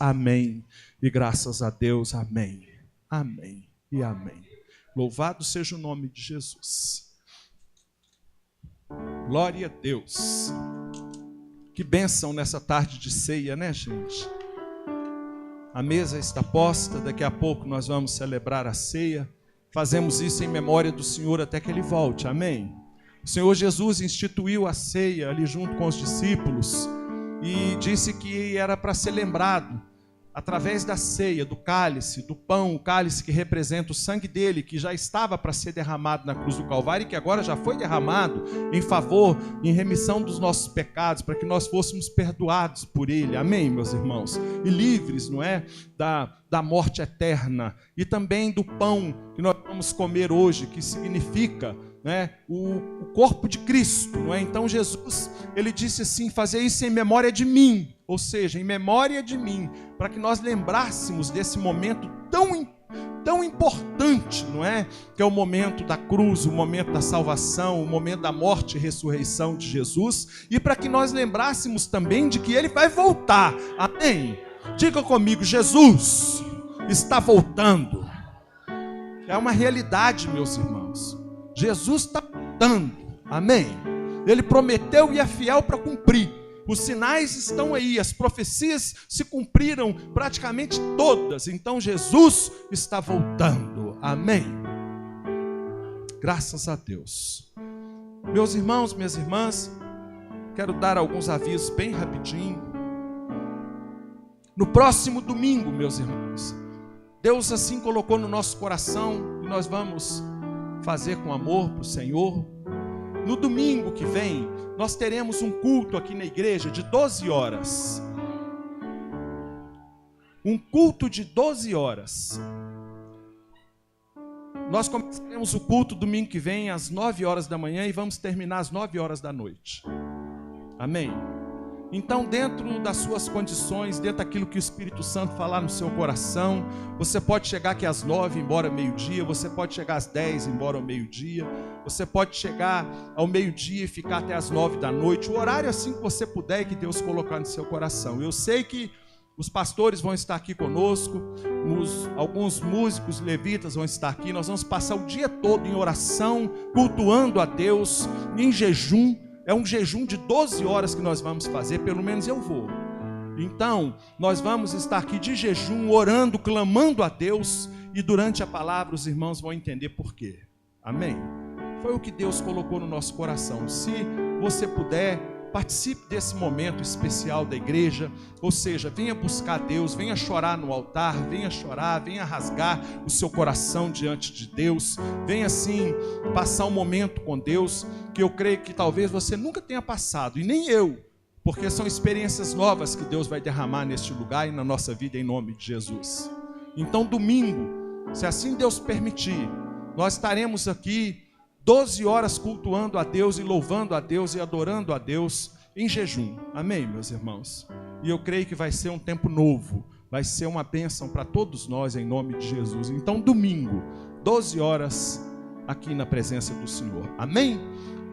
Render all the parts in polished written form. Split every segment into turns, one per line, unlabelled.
amém. E graças a Deus, amém. Amém e amém. Louvado seja o nome de Jesus. Glória a Deus. Que bênção nessa tarde de ceia, né, gente? A mesa está posta, daqui a pouco nós vamos celebrar a ceia. Fazemos isso em memória do Senhor até que Ele volte, amém? O Senhor Jesus instituiu a ceia ali junto com os discípulos e disse que era para ser lembrado através da ceia, do cálice, do pão, o cálice que representa o sangue dele, que já estava para ser derramado na cruz do Calvário e que agora já foi derramado em favor, em remissão dos nossos pecados, para que nós fôssemos perdoados por ele, amém, meus irmãos? E livres, não é? Da morte eterna. E também do pão que nós vamos comer hoje, que significa, né, o corpo de Cristo, não é? Então Jesus, ele disse assim: fazer isso em memória de mim, ou seja, em memória de mim, para que nós lembrássemos desse momento tão importante, não é? Que é o momento da cruz, o momento da salvação, o momento da morte e ressurreição de Jesus, e para que nós lembrássemos também de que ele vai voltar, amém? Diga comigo, Jesus está voltando. É uma realidade, meus irmãos. Jesus está voltando, amém? Ele prometeu e é fiel para cumprir. Os sinais estão aí, as profecias se cumpriram praticamente todas. Então Jesus está voltando, amém? Graças a Deus. Meus irmãos, minhas irmãs, quero dar alguns avisos bem rapidinho. No próximo domingo, meus irmãos, Deus assim colocou no nosso coração e nós vamos fazer com amor para o Senhor. No domingo que vem, nós teremos um culto aqui na igreja de 12 horas. Um culto de 12 horas. Nós começaremos o culto domingo que vem às 9 horas da manhã e vamos terminar às 9 horas da noite. Amém? Então, dentro das suas condições, dentro daquilo que o Espírito Santo falar no seu coração, você pode chegar aqui às 9 e ir embora meio-dia, você pode chegar às 10 e ir embora ao meio-dia, você pode chegar ao meio-dia e ficar até às 9 da noite, o horário assim que você puder e que Deus colocar no seu coração. Eu sei que os pastores vão estar aqui conosco, alguns músicos levitas vão estar aqui, nós vamos passar o dia todo em oração, cultuando a Deus, em jejum. É um jejum de 12 horas que nós vamos fazer, pelo menos eu vou. Então, nós vamos estar aqui de jejum, orando, clamando a Deus, e durante a palavra os irmãos vão entender por quê. Amém? Foi o que Deus colocou no nosso coração. Se você puder, participe desse momento especial da igreja, ou seja, venha buscar Deus, venha chorar no altar, venha chorar, venha rasgar o seu coração diante de Deus, venha assim passar um momento com Deus, que eu creio que talvez você nunca tenha passado, e nem eu, porque são experiências novas que Deus vai derramar neste lugar e na nossa vida em nome de Jesus. Então domingo, se assim Deus permitir, nós estaremos aqui 12 horas cultuando a Deus e louvando a Deus e adorando a Deus em jejum. Amém, meus irmãos? E eu creio que vai ser um tempo novo, vai ser uma bênção para todos nós em nome de Jesus. Então domingo, 12 horas aqui na presença do Senhor. Amém?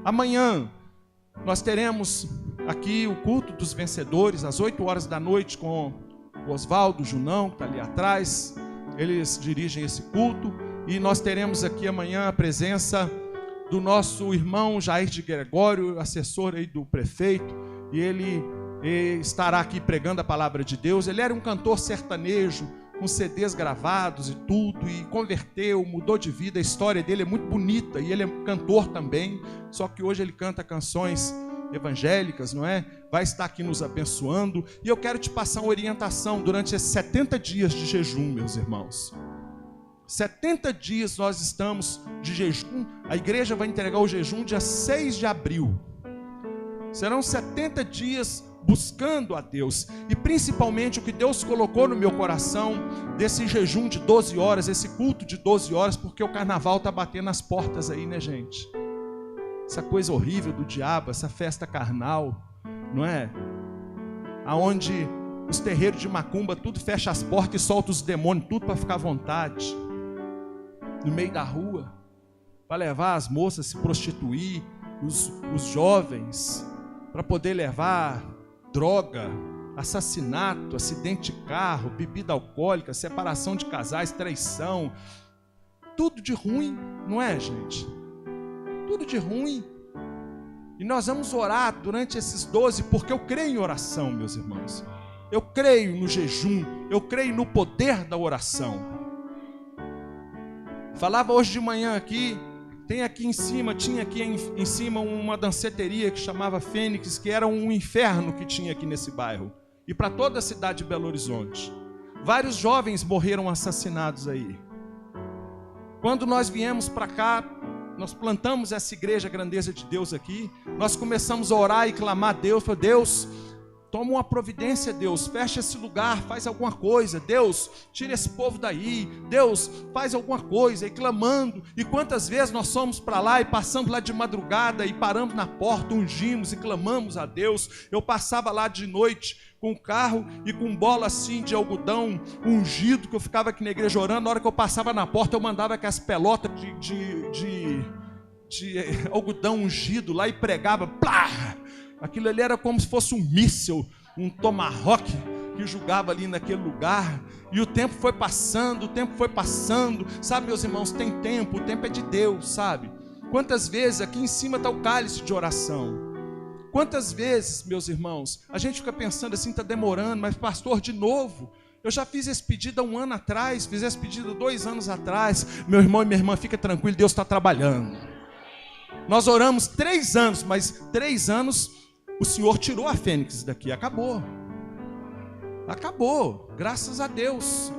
Amanhã nós teremos aqui o culto dos vencedores às 8 horas da noite com o Oswaldo, o Junão, que está ali atrás. Eles dirigem esse culto e nós teremos aqui amanhã a presença do nosso irmão Jair de Gregório, assessor aí do prefeito, e ele estará aqui pregando a palavra de Deus. Ele era um cantor sertanejo, com CDs gravados e tudo, e converteu, mudou de vida, a história dele é muito bonita, e ele é cantor também, só que hoje ele canta canções evangélicas, não é? Vai estar aqui nos abençoando, e eu quero te passar uma orientação durante esses 70 dias de jejum, meus irmãos. 70 dias nós estamos de jejum. A igreja vai entregar o jejum dia 6 de abril. Serão 70 dias buscando a Deus. E principalmente o que Deus colocou no meu coração, desse jejum de 12 horas, esse culto de 12 horas, porque o carnaval está batendo as portas aí, né, gente? Essa coisa horrível do diabo, essa festa carnal, não é? Aonde os terreiros de macumba, tudo fecha as portas e solta os demônios, tudo para ficar à vontade. No meio da rua, para levar as moças a se prostituir, os jovens, para poder levar droga, assassinato, acidente de carro, bebida alcoólica, separação de casais, traição. Tudo de ruim, não é, gente? Tudo de ruim. E nós vamos orar durante esses 12, porque eu creio em oração, meus irmãos. Eu creio no jejum, eu creio no poder da oração. Falava hoje de manhã aqui, tinha aqui em cima uma danceteria que chamava Fênix, que era um inferno que tinha aqui nesse bairro. E para toda a cidade de Belo Horizonte. Vários jovens morreram assassinados aí. Quando nós viemos para cá, nós plantamos essa igreja, a grandeza de Deus aqui, nós começamos a orar e clamar a Deus, falei, Deus, toma uma providência, Deus, fecha esse lugar, faz alguma coisa, Deus, tira esse povo daí, Deus, faz alguma coisa, e clamando, e quantas vezes nós fomos para lá, e passamos lá de madrugada, e paramos na porta, ungimos e clamamos a Deus. Eu passava lá de noite, com o carro e com bola assim de algodão ungido, que eu ficava aqui na igreja orando. Na hora que eu passava na porta, eu mandava aquelas pelotas de algodão ungido lá e pregava, plá! Aquilo ali era como se fosse um míssil, um tomahawk que jogava ali naquele lugar. E o tempo foi passando, sabe, meus irmãos, tem tempo, o tempo é de Deus, sabe? Quantas vezes aqui em cima está o cálice de oração. Quantas vezes, meus irmãos, a gente fica pensando assim, está demorando, mas pastor, de novo, eu já fiz esse pedido há 1 ano atrás, fiz esse pedido 2 anos atrás. Meu irmão e minha irmã, fica tranquilo, Deus está trabalhando. Nós oramos 3 anos, mas 3 anos o Senhor tirou a Fênix daqui, acabou, graças a Deus.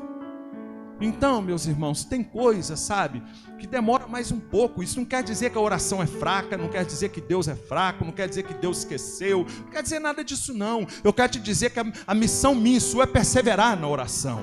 Então, meus irmãos, tem coisa, sabe, que demora mais um pouco. Isso não quer dizer que a oração é fraca, não quer dizer que Deus é fraco, não quer dizer que Deus esqueceu, não quer dizer nada disso não. Eu quero te dizer que a missão minha e sua é perseverar na oração,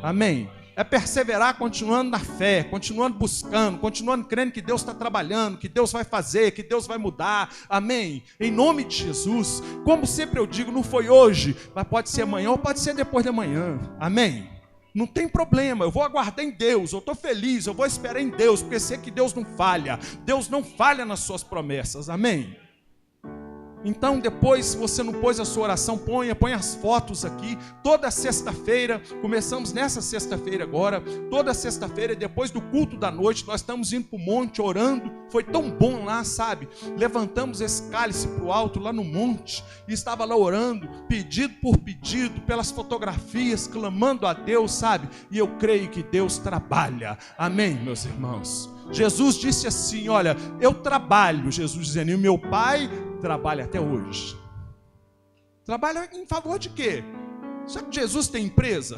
amém? É perseverar continuando na fé, continuando buscando, continuando crendo que Deus está trabalhando, que Deus vai fazer, que Deus vai mudar, amém? Em nome de Jesus. Como sempre eu digo, não foi hoje, mas pode ser amanhã ou pode ser depois de amanhã, amém? Não tem problema, eu vou aguardar em Deus, eu estou feliz, eu vou esperar em Deus, porque sei que Deus não falha nas suas promessas, amém? Então depois, se você não pôs a sua oração, põe as fotos aqui, toda sexta-feira, começamos nessa sexta-feira agora, toda sexta-feira, depois do culto da noite, nós estamos indo para o monte, orando, foi tão bom lá, sabe, levantamos esse cálice para o alto, lá no monte, e estava lá orando, pedido por pedido, pelas fotografias, clamando a Deus, sabe, e eu creio que Deus trabalha, amém, meus irmãos? Jesus disse assim, olha, eu trabalho, Jesus dizendo, e o meu Pai trabalha até hoje. Trabalha em favor de quê? Sabe que Jesus tem empresa?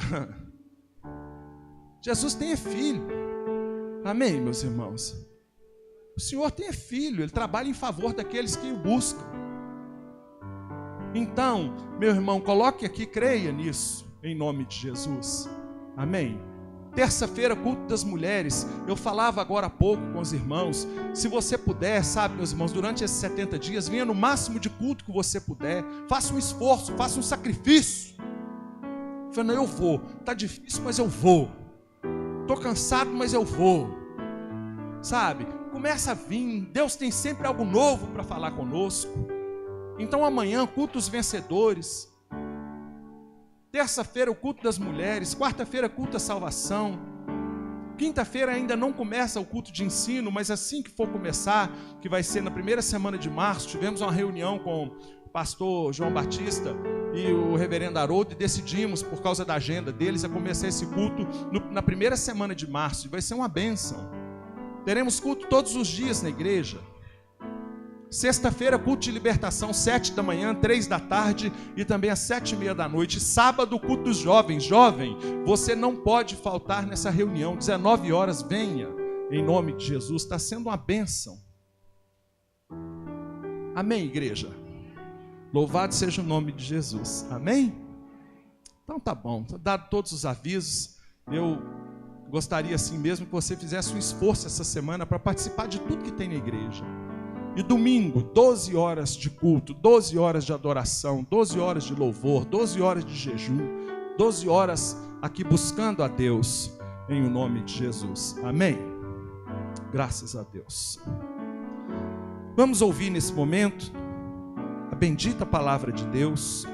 Jesus tem filho. Amém, meus irmãos? O Senhor tem filho, Ele trabalha em favor daqueles que o buscam. Então, meu irmão, coloque aqui, creia nisso, em nome de Jesus. Amém? Terça-feira, culto das mulheres. Eu falava agora há pouco com os irmãos. Se você puder, sabe, meus irmãos, durante esses 70 dias, venha no máximo de culto que você puder. Faça um esforço, faça um sacrifício. Eu falei, não, eu vou. Está difícil, mas eu vou. Estou cansado, mas eu vou. Sabe, começa a vir. Deus tem sempre algo novo para falar conosco. Então amanhã, culto dos vencedores. Terça-feira, o culto das mulheres. Quarta-feira, culto da salvação. Quinta-feira ainda não começa o culto de ensino, mas assim que for começar, que vai ser na primeira semana de março, tivemos uma reunião com o pastor João Batista e o reverendo Haroldo e decidimos, por causa da agenda deles, a começar esse culto na primeira semana de março. E vai ser uma bênção. Teremos culto todos os dias na igreja. Sexta-feira, culto de libertação, 7 da manhã, 3 da tarde e também às 7h30 da noite. Sábado, culto dos jovens. Jovem, você não pode faltar nessa reunião. 19 horas, venha, em nome de Jesus. Está sendo uma bênção. Amém, igreja? Louvado seja o nome de Jesus. Amém? Então tá bom, dado todos os avisos, eu gostaria assim mesmo que você fizesse um esforço essa semana para participar de tudo que tem na igreja. E domingo, 12 horas de culto, 12 horas de adoração, 12 horas de louvor, 12 horas de jejum, 12 horas aqui buscando a Deus, em o nome de Jesus. Amém? Graças a Deus. Vamos ouvir nesse momento a bendita palavra de Deus.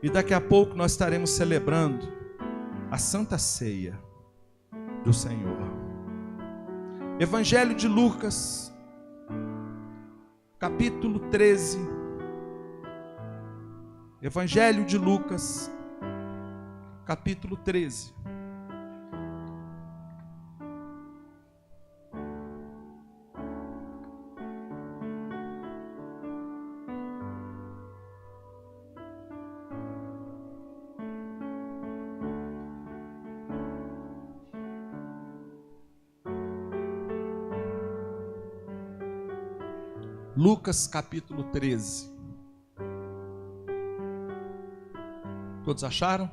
E daqui a pouco nós estaremos celebrando a Santa Ceia do Senhor. Evangelho de Lucas, capítulo 13. Evangelho de Lucas, capítulo 13. Lucas capítulo 13. Todos acharam?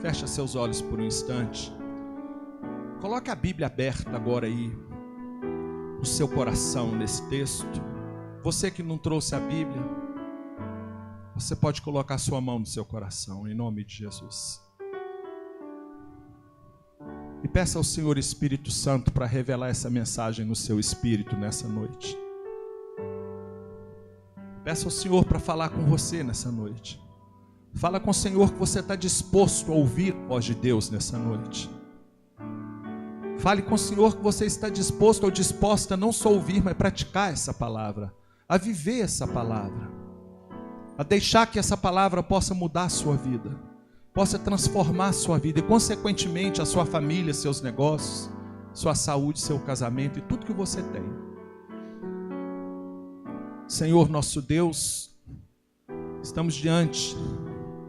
Fecha seus olhos por um instante. Coloque a Bíblia aberta agora aí no seu coração nesse texto. Você que não trouxe a Bíblia, você pode colocar sua mão no seu coração, em nome de Jesus. E peça ao Senhor Espírito Santo para revelar essa mensagem no seu espírito nessa noite. Peça ao Senhor para falar com você nessa noite. Fala com o Senhor que você está disposto a ouvir a voz de Deus nessa noite. Fale com o Senhor que você está disposto ou disposta a não só ouvir, mas praticar essa palavra, a viver essa palavra, a deixar que essa palavra possa mudar a sua vida, possa transformar a sua vida e consequentemente a sua família, seus negócios, sua saúde, seu casamento e tudo que você tem. Senhor nosso Deus, estamos diante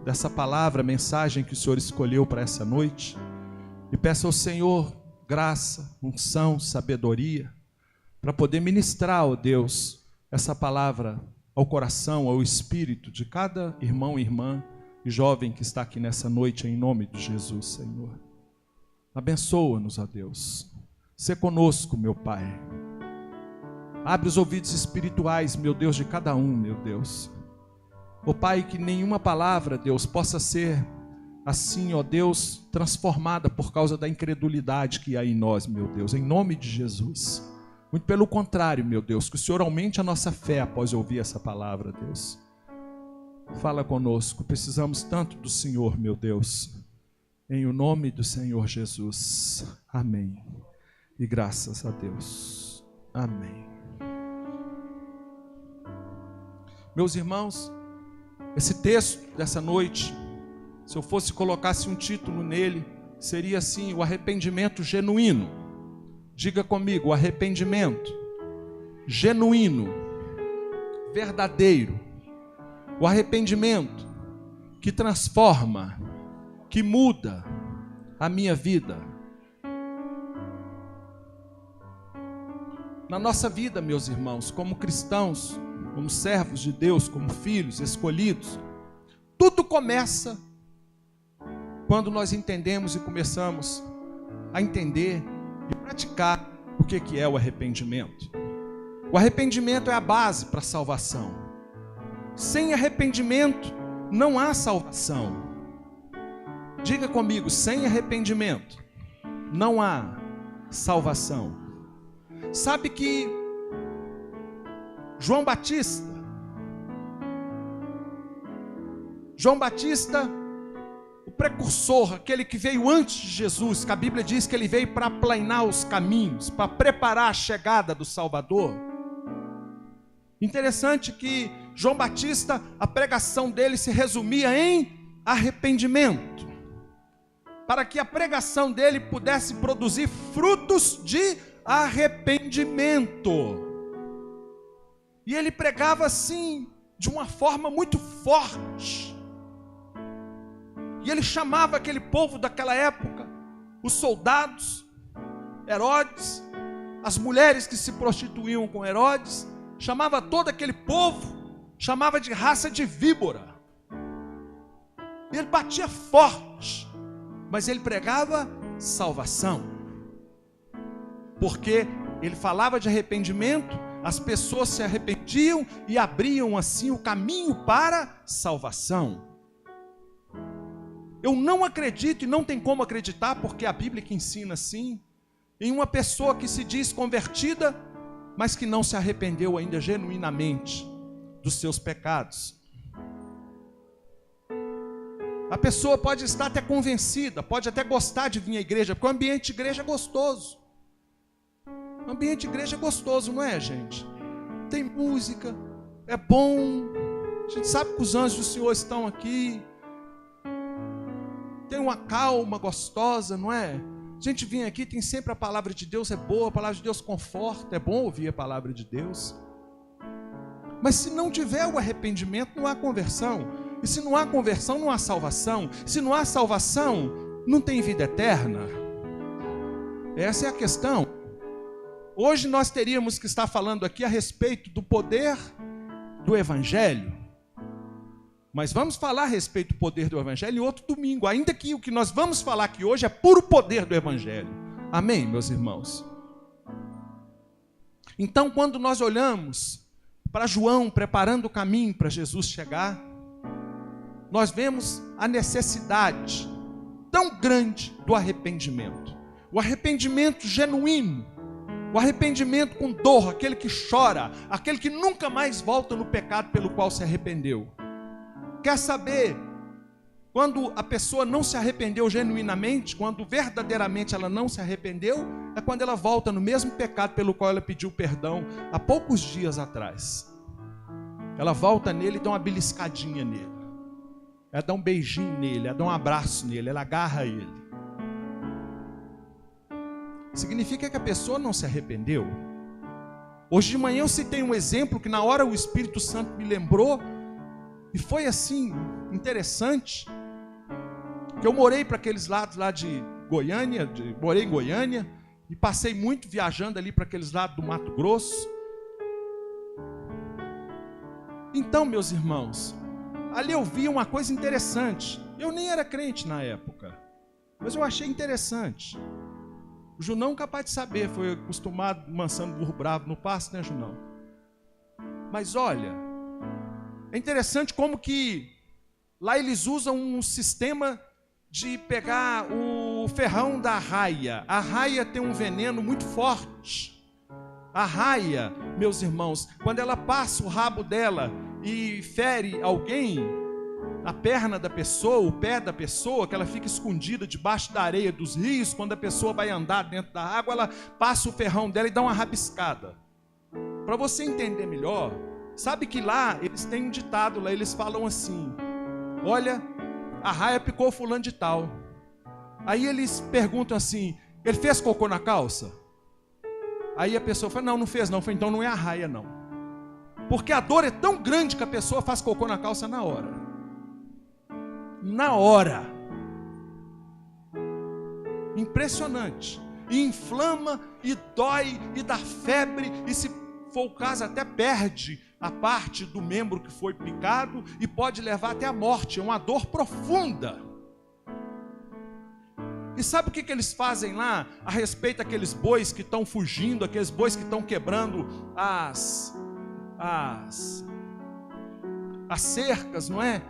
dessa palavra, mensagem que o Senhor escolheu para essa noite, e peço ao Senhor graça, unção, sabedoria, para poder ministrar, ó Deus, essa palavra ao coração, ao espírito de cada irmão e irmã e jovem que está aqui nessa noite, em nome de Jesus, Senhor. Abençoa-nos, ó Deus. Sê conosco, meu Pai. Abre os ouvidos espirituais, meu Deus, de cada um, meu Deus. Ó Pai, que nenhuma palavra, Deus, possa ser assim, ó Deus, transformada por causa da incredulidade que há em nós, meu Deus, em nome de Jesus. Muito pelo contrário, meu Deus, que o Senhor aumente a nossa fé após ouvir essa palavra, Deus. Fala conosco, precisamos tanto do Senhor, meu Deus, em o nome do Senhor Jesus. Amém. E graças a Deus. Amém. Meus irmãos, esse texto dessa noite, se eu fosse colocasse um título nele, seria assim: o arrependimento genuíno. Diga comigo, o arrependimento genuíno, verdadeiro. O arrependimento que transforma, que muda a minha vida. Na nossa vida, meus irmãos, como cristãos, como servos de Deus, como filhos escolhidos, tudo começa quando nós entendemos e começamos a entender e praticar o que é o arrependimento. O arrependimento é a base para a salvação. Sem arrependimento não há salvação. Diga comigo, sem arrependimento não há salvação. Sabe que João Batista, o precursor, aquele que veio antes de Jesus, que a Bíblia diz que ele veio para aplainar os caminhos, para preparar a chegada do Salvador. Interessante que João Batista, a pregação dele se resumia em arrependimento, para que a pregação dele pudesse produzir frutos de arrependimento. E ele pregava assim, de uma forma muito forte. E ele chamava aquele povo daquela época, os soldados, Herodes, as mulheres que se prostituíam com Herodes, chamava todo aquele povo, chamava de raça de víbora. E ele batia forte, mas ele pregava salvação. Porque ele falava de arrependimento, as pessoas se arrependiam e abriam assim o caminho para salvação. Eu não acredito e não tem como acreditar, porque a Bíblia que ensina assim, em uma pessoa que se diz convertida, mas que não se arrependeu ainda genuinamente dos seus pecados. A pessoa pode estar até convencida, pode até gostar de vir à igreja, porque o ambiente de igreja é gostoso. O ambiente de igreja é gostoso, não é, gente? Tem música, é bom. A gente sabe que os anjos do Senhor estão aqui. Tem uma calma gostosa, não é? A gente vem aqui, tem sempre a palavra de Deus, é boa, a palavra de Deus conforta, é bom ouvir a palavra de Deus. Mas se não tiver o arrependimento, não há conversão. E se não há conversão, não há salvação. Se não há salvação, não tem vida eterna. Essa é a questão. Hoje nós teríamos que estar falando aqui a respeito do poder do Evangelho. Mas vamos falar a respeito do poder do Evangelho em outro domingo. Ainda que o que nós vamos falar aqui hoje é puro poder do Evangelho. Amém, meus irmãos? Então, quando nós olhamos para João preparando o caminho para Jesus chegar, nós vemos a necessidade tão grande do arrependimento. O arrependimento genuíno, o arrependimento com dor, aquele que chora, aquele que nunca mais volta no pecado pelo qual se arrependeu. Quer saber, quando a pessoa não se arrependeu genuinamente, quando verdadeiramente ela não se arrependeu, é quando ela volta no mesmo pecado pelo qual ela pediu perdão há poucos dias atrás. Ela volta nele e dá uma beliscadinha nele. Ela dá um beijinho nele, ela dá um abraço nele, ela agarra ele. Significa que a pessoa não se arrependeu. Hoje de manhã eu citei um exemplo que na hora o Espírito Santo me lembrou, e foi assim, interessante, que eu morei para aqueles lados lá de Goiânia, morei em Goiânia, e passei muito viajando ali para aqueles lados do Mato Grosso. Então, meus irmãos, ali eu vi uma coisa interessante. Eu nem era crente na época, mas eu achei interessante. O Junão capaz de saber, foi acostumado mansando burro bravo no pasto, né, Junão? Mas olha, é interessante como que lá eles usam um sistema de pegar o ferrão da arraia. A arraia tem um veneno muito forte. A arraia, meus irmãos, quando ela passa o rabo dela e fere alguém, a perna da pessoa, o pé da pessoa, que ela fica escondida debaixo da areia dos rios, quando a pessoa vai andar dentro da água, ela passa o ferrão dela e dá uma rabiscada. Para você entender melhor, sabe que lá eles têm um ditado, lá eles falam assim: olha, a arraia picou fulano de tal. Aí eles perguntam assim: ele fez cocô na calça? Aí a pessoa fala: não fez não. Fala, então não é a arraia não. Porque a dor é tão grande que a pessoa faz cocô na calça na hora. Na hora. Impressionante. E inflama, e dói, e dá febre, e se for o caso até perde a parte do membro que foi picado, e pode levar até a morte. É uma dor profunda. E sabe o que eles fazem lá a respeito daqueles bois que estão fugindo, aqueles bois que estão quebrando as cercas, não é?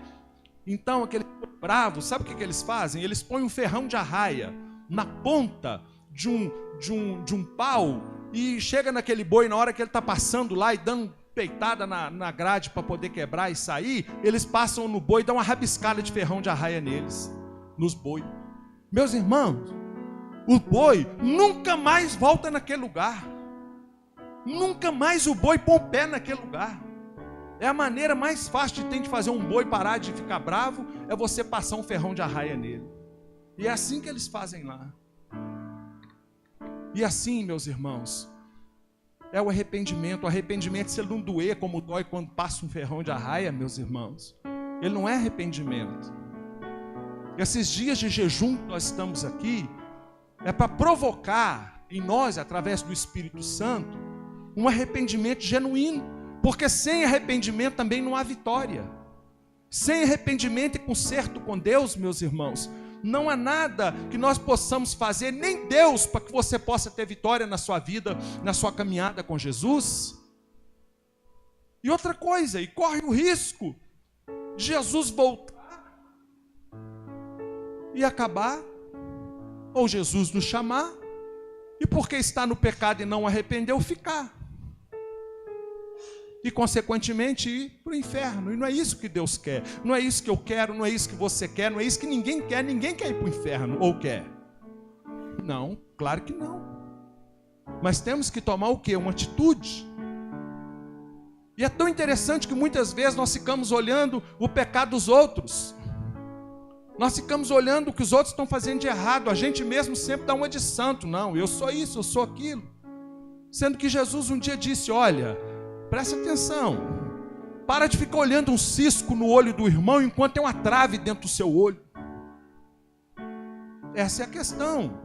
Então aquele bravo, sabe o que eles fazem? Eles põem um ferrão de arraia na ponta de um pau e chega naquele boi, na hora que ele está passando lá e dando peitada na grade para poder quebrar e sair, eles passam no boi e dão uma rabiscada de ferrão de arraia neles, nos boi. Meus irmãos, o boi nunca mais volta naquele lugar. Nunca mais o boi põe o pé naquele lugar. É a maneira mais fácil de fazer um boi parar de ficar bravo, é você passar um ferrão de arraia nele. E é assim que eles fazem lá. E assim, meus irmãos, é o arrependimento. O arrependimento, se ele não doer como dói quando passa um ferrão de arraia, meus irmãos, ele não é arrependimento. Esses dias de jejum que nós estamos aqui, é para provocar em nós, através do Espírito Santo, um arrependimento genuíno. Porque sem arrependimento também não há vitória. Sem arrependimento e conserto com Deus, meus irmãos, não há nada que nós possamos fazer, nem Deus, para que você possa ter vitória na sua vida, na sua caminhada com Jesus. E outra coisa, e corre o risco de Jesus voltar e acabar, ou Jesus nos chamar, e porque está no pecado e não arrependeu, ficar. e, consequentemente, ir para o inferno. E não é isso que Deus quer, não é isso que eu quero, não é isso que você quer, não é isso que ninguém quer ir para o inferno, ou quer? Não, claro que não. Mas temos que tomar o quê? Uma atitude. E é tão interessante que muitas vezes nós ficamos olhando o pecado dos outros. Nós ficamos olhando o que os outros estão fazendo de errado. A gente mesmo sempre dá uma de santo. Não, eu sou isso, eu sou aquilo. Sendo que Jesus um dia disse, olha, presta atenção. Para de ficar olhando um cisco no olho do irmão enquanto tem uma trave dentro do seu olho. Essa é a questão.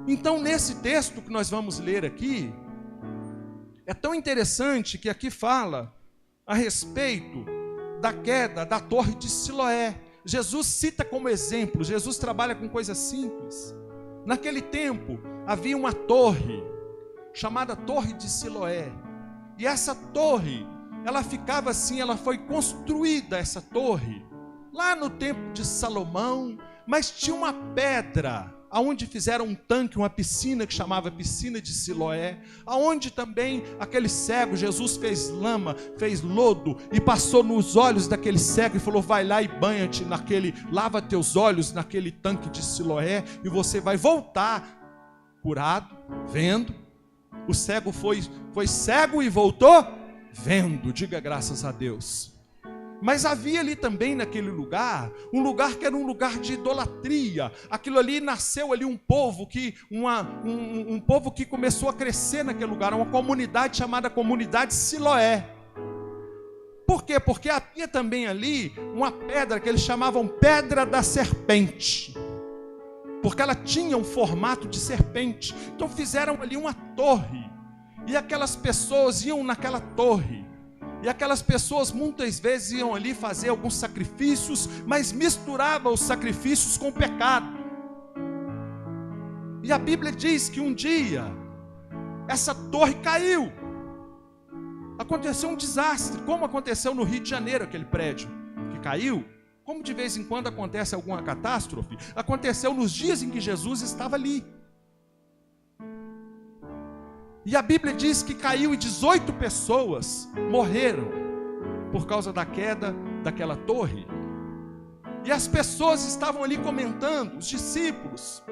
Então, nesse texto que nós vamos ler aqui, é tão interessante que aqui fala a respeito da queda da torre de Siloé. Jesus cita como exemplo, Jesus trabalha com coisas simples. Naquele tempo, havia uma torre, chamada Torre de Siloé. E essa torre, ela ficava assim, ela foi construída, essa torre, lá no tempo de Salomão, mas tinha uma pedra, aonde fizeram um tanque, uma piscina que chamava Piscina de Siloé, aonde também aquele cego, Jesus fez lama, fez lodo e passou nos olhos daquele cego e falou, vai lá e banha-te lava teus olhos naquele tanque de Siloé e você vai voltar curado, vendo. O cego foi cego e voltou vendo, diga graças a Deus. Mas havia ali também naquele lugar, um lugar que era um lugar de idolatria. Aquilo ali nasceu ali um povo que começou a crescer naquele lugar, uma comunidade chamada Comunidade Siloé. Por quê? Porque havia também ali uma pedra que eles chamavam Pedra da Serpente, porque ela tinha um formato de serpente. Então fizeram ali uma torre, e aquelas pessoas iam naquela torre. E aquelas pessoas muitas vezes iam ali fazer alguns sacrifícios, mas misturavam os sacrifícios com o pecado. E a Bíblia diz que um dia essa torre caiu. Aconteceu um desastre, como aconteceu no Rio de Janeiro, aquele prédio que caiu. Como de vez em quando acontece alguma catástrofe, aconteceu nos dias em que Jesus estava ali. E a Bíblia diz que caiu e 18 pessoas morreram por causa da queda daquela torre. E as pessoas estavam ali comentando, os discípulos,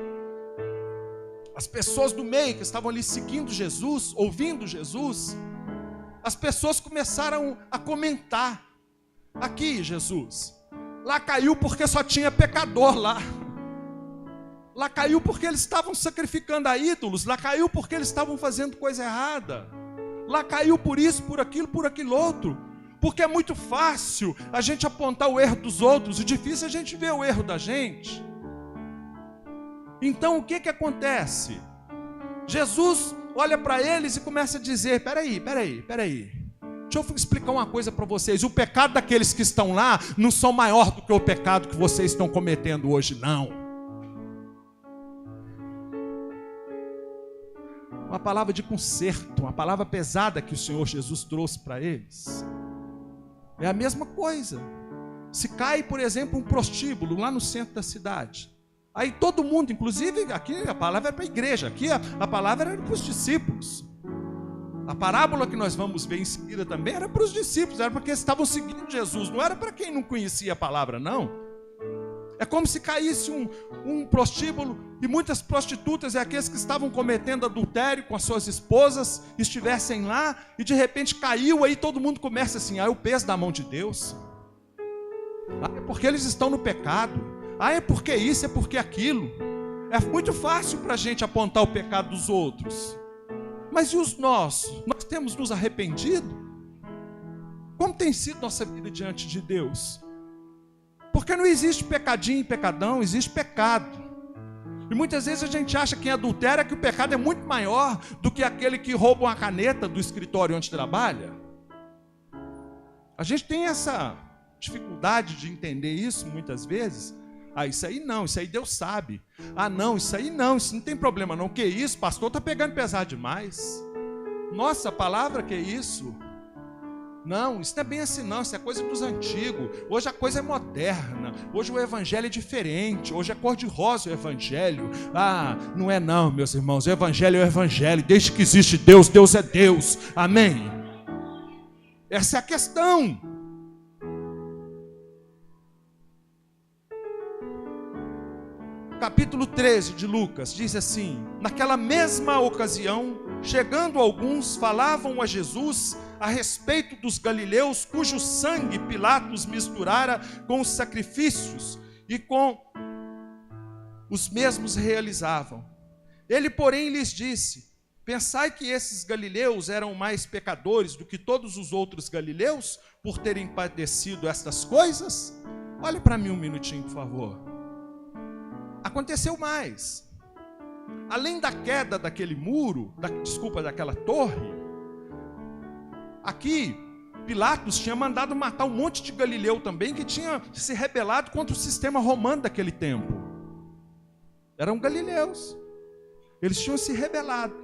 as pessoas do meio que estavam ali seguindo Jesus, ouvindo Jesus, as pessoas começaram a comentar, aqui Jesus, lá caiu porque só tinha pecador lá. Lá caiu porque eles estavam sacrificando a ídolos. Lá caiu porque eles estavam fazendo coisa errada. Lá caiu por isso, por aquilo outro. Porque é muito fácil a gente apontar o erro dos outros. E difícil a gente ver o erro da gente. Então o que acontece? Jesus olha para eles e começa a dizer, peraí. Deixa eu explicar uma coisa para vocês. O pecado daqueles que estão lá não são maior do que o pecado que vocês estão cometendo hoje, não. Uma palavra de conserto, uma palavra pesada que o Senhor Jesus trouxe para eles. É a mesma coisa. Se cai, por exemplo, um prostíbulo lá no centro da cidade, aí todo mundo, inclusive aqui a palavra é para a igreja, aqui a palavra era para os discípulos. A parábola que nós vamos ver em seguida também era para os discípulos, era porque eles estavam seguindo Jesus, não era para quem não conhecia a palavra, não. É como se caísse um prostíbulo e muitas prostitutas e aqueles que estavam cometendo adultério com as suas esposas estivessem lá e de repente caiu, aí todo mundo começa assim, é o peso da mão de Deus. É porque eles estão no pecado. É porque isso, é porque aquilo. É muito fácil para a gente apontar o pecado dos outros. Mas e os nossos? Nós temos nos arrependido? Como tem sido nossa vida diante de Deus? Porque não existe pecadinho e pecadão, existe pecado. E muitas vezes a gente acha que em adultério que o pecado é muito maior do que aquele que rouba uma caneta do escritório onde trabalha. A gente tem essa dificuldade de entender isso muitas vezes. Isso aí não, isso aí Deus sabe. Não, isso aí não, isso não tem problema não. Que isso, pastor, está pegando pesado demais. Nossa, palavra, que isso? Não, isso não é bem assim não, isso é coisa dos antigos. Hoje a coisa é moderna, hoje o evangelho é diferente, hoje é cor-de-rosa o evangelho. Não é não, meus irmãos, o evangelho é o evangelho. Desde que existe Deus, Deus é Deus, amém? Essa é a questão. Capítulo 13 de Lucas diz assim: naquela mesma ocasião, chegando alguns, falavam a Jesus a respeito dos galileus, cujo sangue Pilatos misturara com os sacrifícios e com os mesmos realizavam. Ele, porém, lhes disse: pensai que esses galileus eram mais pecadores do que todos os outros galileus, por terem padecido estas coisas? Olha para mim um minutinho, por favor. Aconteceu mais. Além da queda daquele muro, daquela torre, aqui Pilatos tinha mandado matar um monte de galileu também, que tinha se rebelado contra o sistema romano daquele tempo. Eram galileus. Eles tinham se rebelado.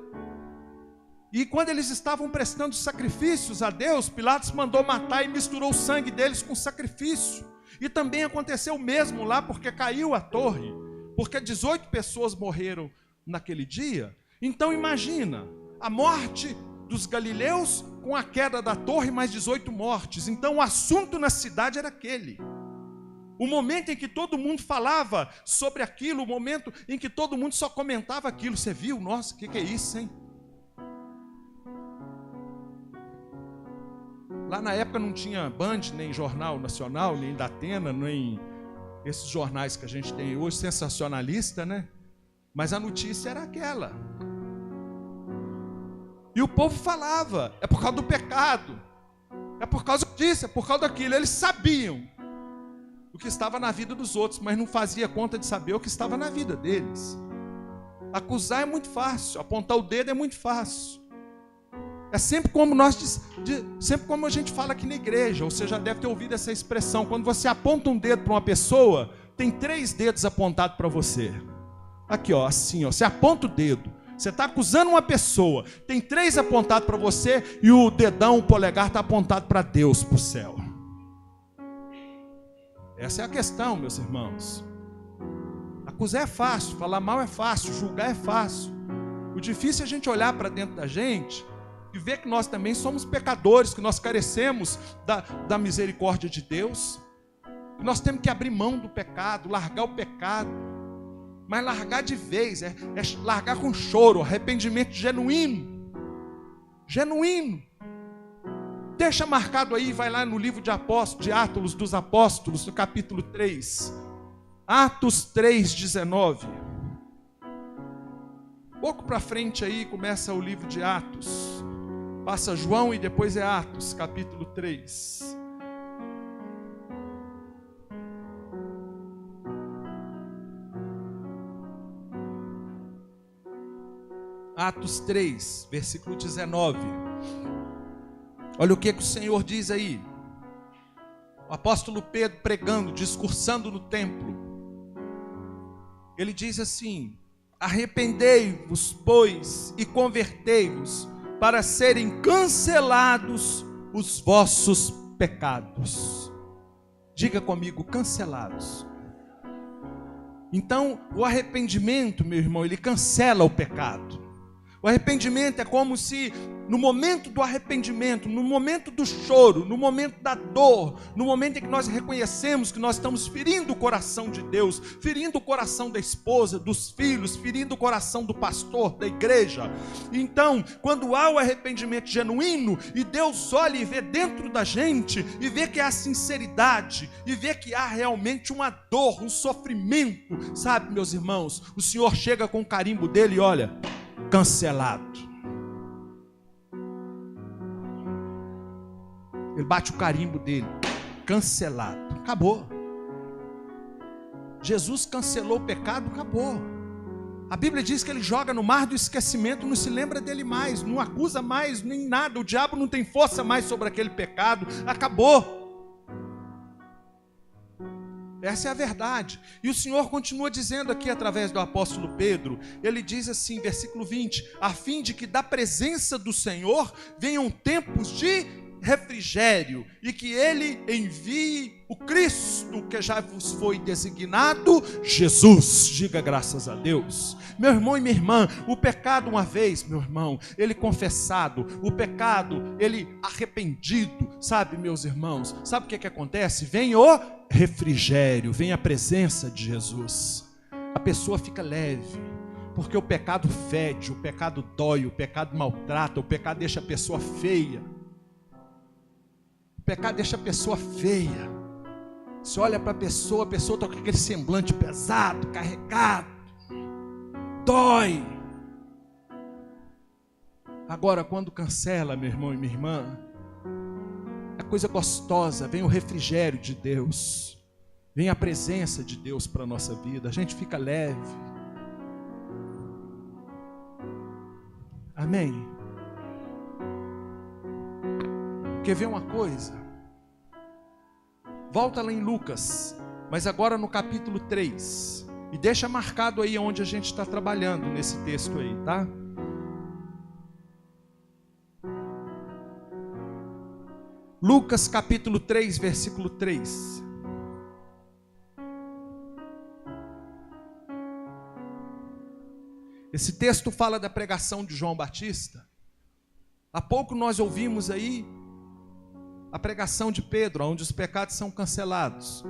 E quando eles estavam prestando sacrifícios a Deus, Pilatos mandou matar e misturou o sangue deles com sacrifício. E também aconteceu o mesmo lá, porque caiu a torre, porque 18 pessoas morreram naquele dia. Então imagina, a morte dos galileus com a queda da torre, mais 18 mortes. Então o assunto na cidade era aquele. O momento em que todo mundo falava sobre aquilo, o momento em que todo mundo só comentava aquilo. Você viu? Nossa, o que é isso, hein? Lá na época não tinha Band, nem Jornal Nacional, nem Datena, nem esses jornais que a gente tem hoje, sensacionalista, né? Mas a notícia era aquela. E o povo falava, é por causa do pecado, é por causa disso, é por causa daquilo. Eles sabiam o que estava na vida dos outros, mas não fazia conta de saber o que estava na vida deles. Acusar é muito fácil, apontar o dedo é muito fácil. É sempre como sempre como a gente fala aqui na igreja. Você já deve ter ouvido essa expressão: quando você aponta um dedo para uma pessoa, tem 3 dedos apontados para você. Aqui, ó, assim, ó, você aponta o dedo, você está acusando uma pessoa, tem 3 apontados para você, e o dedão, o polegar está apontado para Deus, para o céu. Essa é a questão, meus irmãos. Acusar é fácil, falar mal é fácil, julgar é fácil. O difícil é a gente olhar para dentro da gente e ver que nós também somos pecadores, que nós carecemos da misericórdia de Deus, que nós temos que abrir mão do pecado, largar o pecado, mas largar de vez, é largar com choro, arrependimento genuíno, deixa marcado aí, vai lá no livro de Atos dos Apóstolos, no capítulo 3, Atos 3:19, pouco para frente aí começa o livro de Atos. Passa João e depois é Atos, capítulo 3. Atos 3, versículo 19. Olha o que o Senhor diz aí. O apóstolo Pedro pregando, discursando no templo. Ele diz assim: arrependei-vos, pois, e convertei-vos, para serem cancelados os vossos pecados. Diga comigo, cancelados. Então, o arrependimento, meu irmão, ele cancela o pecado. O arrependimento é como se, no momento do arrependimento, no momento do choro, no momento da dor, no momento em que nós reconhecemos que nós estamos ferindo o coração de Deus, ferindo o coração da esposa, dos filhos, ferindo o coração do pastor, da igreja. Então, quando há o arrependimento genuíno, e Deus olha e vê dentro da gente, e vê que há sinceridade, e vê que há realmente uma dor, um sofrimento, sabe, meus irmãos, o Senhor chega com o carimbo dele e olha, cancelado. Ele bate o carimbo dele, cancelado, acabou. Jesus cancelou o pecado, acabou. A Bíblia diz que ele joga no mar do esquecimento, não se lembra dele mais, não acusa mais, nem nada. O diabo não tem força mais sobre aquele pecado, acabou. Essa é a verdade. E o Senhor continua dizendo aqui através do apóstolo Pedro, ele diz assim, versículo 20, a fim de que da presença do Senhor venham tempos de refrigério e que Ele envie o Cristo que já vos foi designado, Jesus. Diga graças a Deus. Meu irmão e minha irmã, o pecado uma vez, meu irmão, ele confessado, o pecado, ele arrependido, sabe, meus irmãos, sabe o que acontece? Vem o refrigério, vem a presença de Jesus. A pessoa fica leve, porque o pecado fede, o pecado dói, o pecado maltrata, o pecado deixa a pessoa feia. O pecado deixa a pessoa feia. Você olha para a pessoa está com aquele semblante pesado, carregado, dói. Agora, quando cancela, meu irmão e minha irmã, é coisa gostosa, vem o refrigério de Deus, vem a presença de Deus para a nossa vida, a gente fica leve. Amém? Quer ver uma coisa? Volta lá em Lucas, mas agora no capítulo 3, e deixa marcado aí onde a gente está trabalhando nesse texto aí, tá? Lucas capítulo 3, versículo 3. Esse texto fala da pregação de João Batista. Há pouco nós ouvimos aí a pregação de Pedro, onde os pecados são cancelados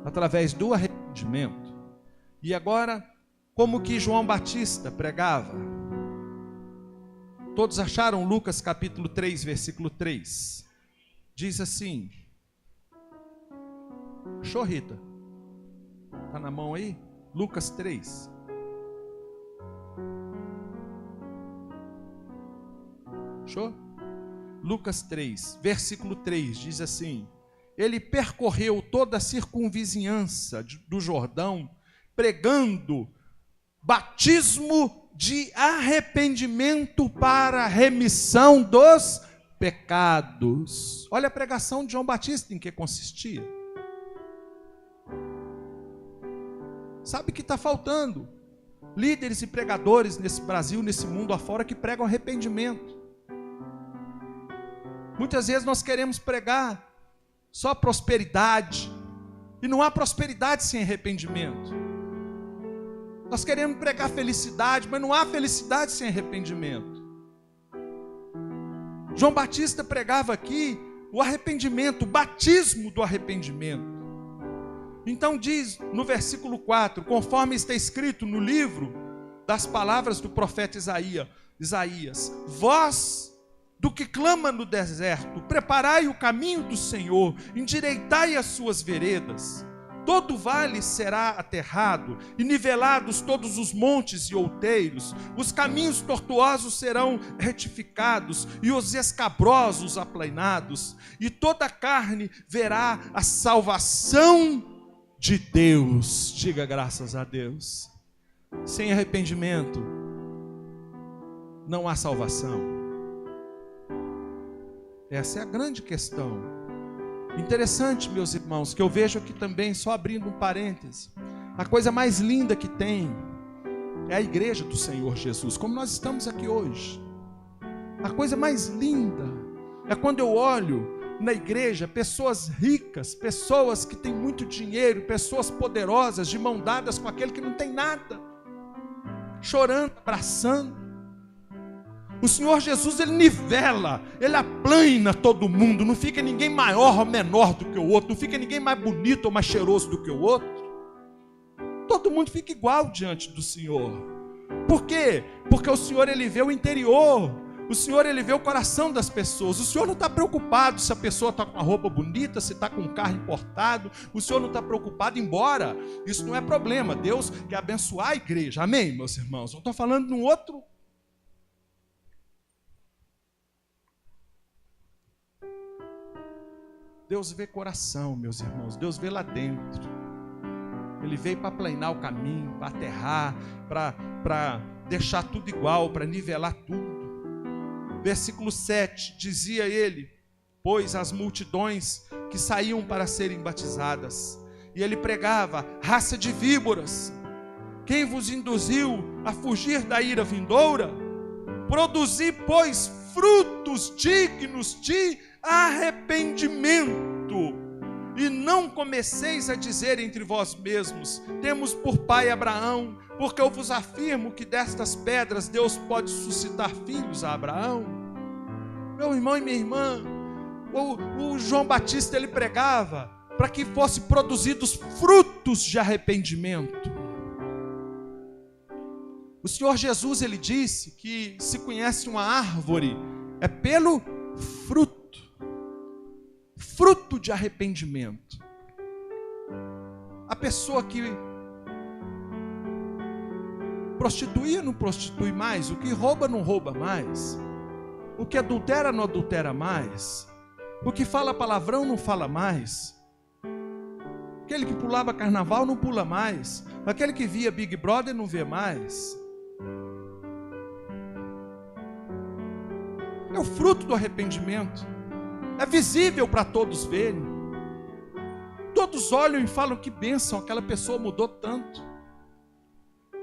através do arrependimento. E agora, como que João Batista pregava? Todos acharam Lucas capítulo 3, versículo 3? Diz assim. Achou, Rita? Está na mão aí? Lucas 3. Achou? Lucas 3, versículo 3, diz assim: ele percorreu toda a circunvizinhança do Jordão, pregando batismo de arrependimento para a remissão dos pecados. Olha a pregação de João Batista em que consistia. Sabe que está faltando líderes e pregadores nesse Brasil, nesse mundo afora, que pregam arrependimento. Muitas vezes nós queremos pregar só prosperidade, e não há prosperidade sem arrependimento. Nós queremos pregar felicidade, mas não há felicidade sem arrependimento. João Batista pregava aqui o arrependimento, o batismo do arrependimento. Então diz no versículo 4, conforme está escrito no livro das palavras do profeta Isaías, vós do que clama no deserto, preparai o caminho do Senhor, endireitai as suas veredas. Todo vale será aterrado, e nivelados todos os montes e outeiros. Os caminhos tortuosos serão retificados, e os escabrosos aplainados. E toda a carne verá a salvação de Deus. Diga graças a Deus. Sem arrependimento não há salvação. Essa é a grande questão. Interessante, meus irmãos, que eu vejo aqui também, só abrindo um parêntese, a coisa mais linda que tem é a igreja do Senhor Jesus, como nós estamos aqui hoje. A coisa mais linda é quando eu olho na igreja pessoas ricas, pessoas que têm muito dinheiro, pessoas poderosas, de mão dadas com aquele que não tem nada, chorando, abraçando. O Senhor Jesus, ele nivela, ele aplana todo mundo, não fica ninguém maior ou menor do que o outro, não fica ninguém mais bonito ou mais cheiroso do que o outro. Todo mundo fica igual diante do Senhor. Por quê? Porque o Senhor, ele vê o interior, o Senhor, ele vê o coração das pessoas. O Senhor não está preocupado se a pessoa está com uma roupa bonita, se está com um carro importado. O Senhor não está preocupado, embora isso não é problema. Deus quer abençoar a igreja, amém, meus irmãos? Não estou falando de um outro. Deus vê coração, meus irmãos. Deus vê lá dentro. Ele veio para aplanar o caminho, para aterrar, para deixar tudo igual, para nivelar tudo. Versículo 7, dizia ele, pois as multidões que saíam para serem batizadas, e ele pregava, raça de víboras, quem vos induziu a fugir da ira vindoura? Produzi, pois, frutos dignos de arrependimento. E não comeceis a dizer entre vós mesmos: temos por pai Abraão, porque eu vos afirmo que destas pedras Deus pode suscitar filhos a Abraão. Meu irmão e minha irmã, o João Batista, ele pregava para que fossem produzidos frutos de arrependimento. O Senhor Jesus, ele disse que se conhece uma árvore é pelo fruto, fruto de arrependimento. A pessoa que prostituía não prostitui mais, o que rouba não rouba mais, o que adultera não adultera mais, o que fala palavrão não fala mais, aquele que pulava carnaval não pula mais, aquele que via Big Brother não vê mais. É o fruto do arrependimento. É visível para todos verem. Todos olham e falam: que bênção, aquela pessoa mudou tanto.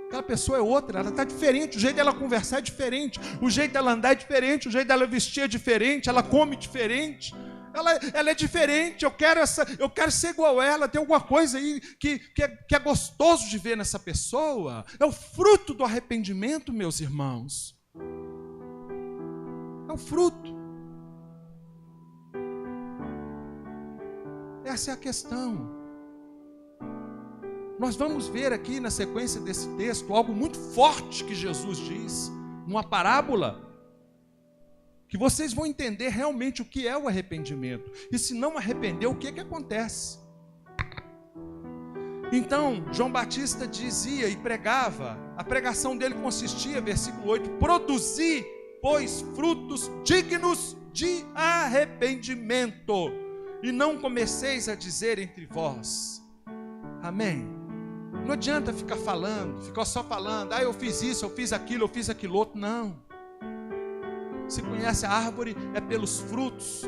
Aquela pessoa é outra, ela está diferente, o jeito dela conversar é diferente, o jeito dela andar é diferente, o jeito dela vestir é diferente, ela come diferente. Ela é diferente, eu quero ser igual a ela. Tem alguma coisa aí que é gostoso de ver nessa pessoa. É o fruto do arrependimento, meus irmãos. É o fruto. Essa é a questão. Nós vamos ver aqui na sequência desse texto algo muito forte que Jesus diz, numa parábola, que vocês vão entender realmente o que é o arrependimento. E se não arrepender, o que acontece? Então, João Batista dizia e pregava, a pregação dele consistia, versículo 8, produzir, pois, frutos dignos de arrependimento, e não comeceis a dizer entre vós. Amém? Não adianta ficar só falando, eu fiz isso, eu fiz aquilo outro. Não. Se conhece a árvore é pelos frutos.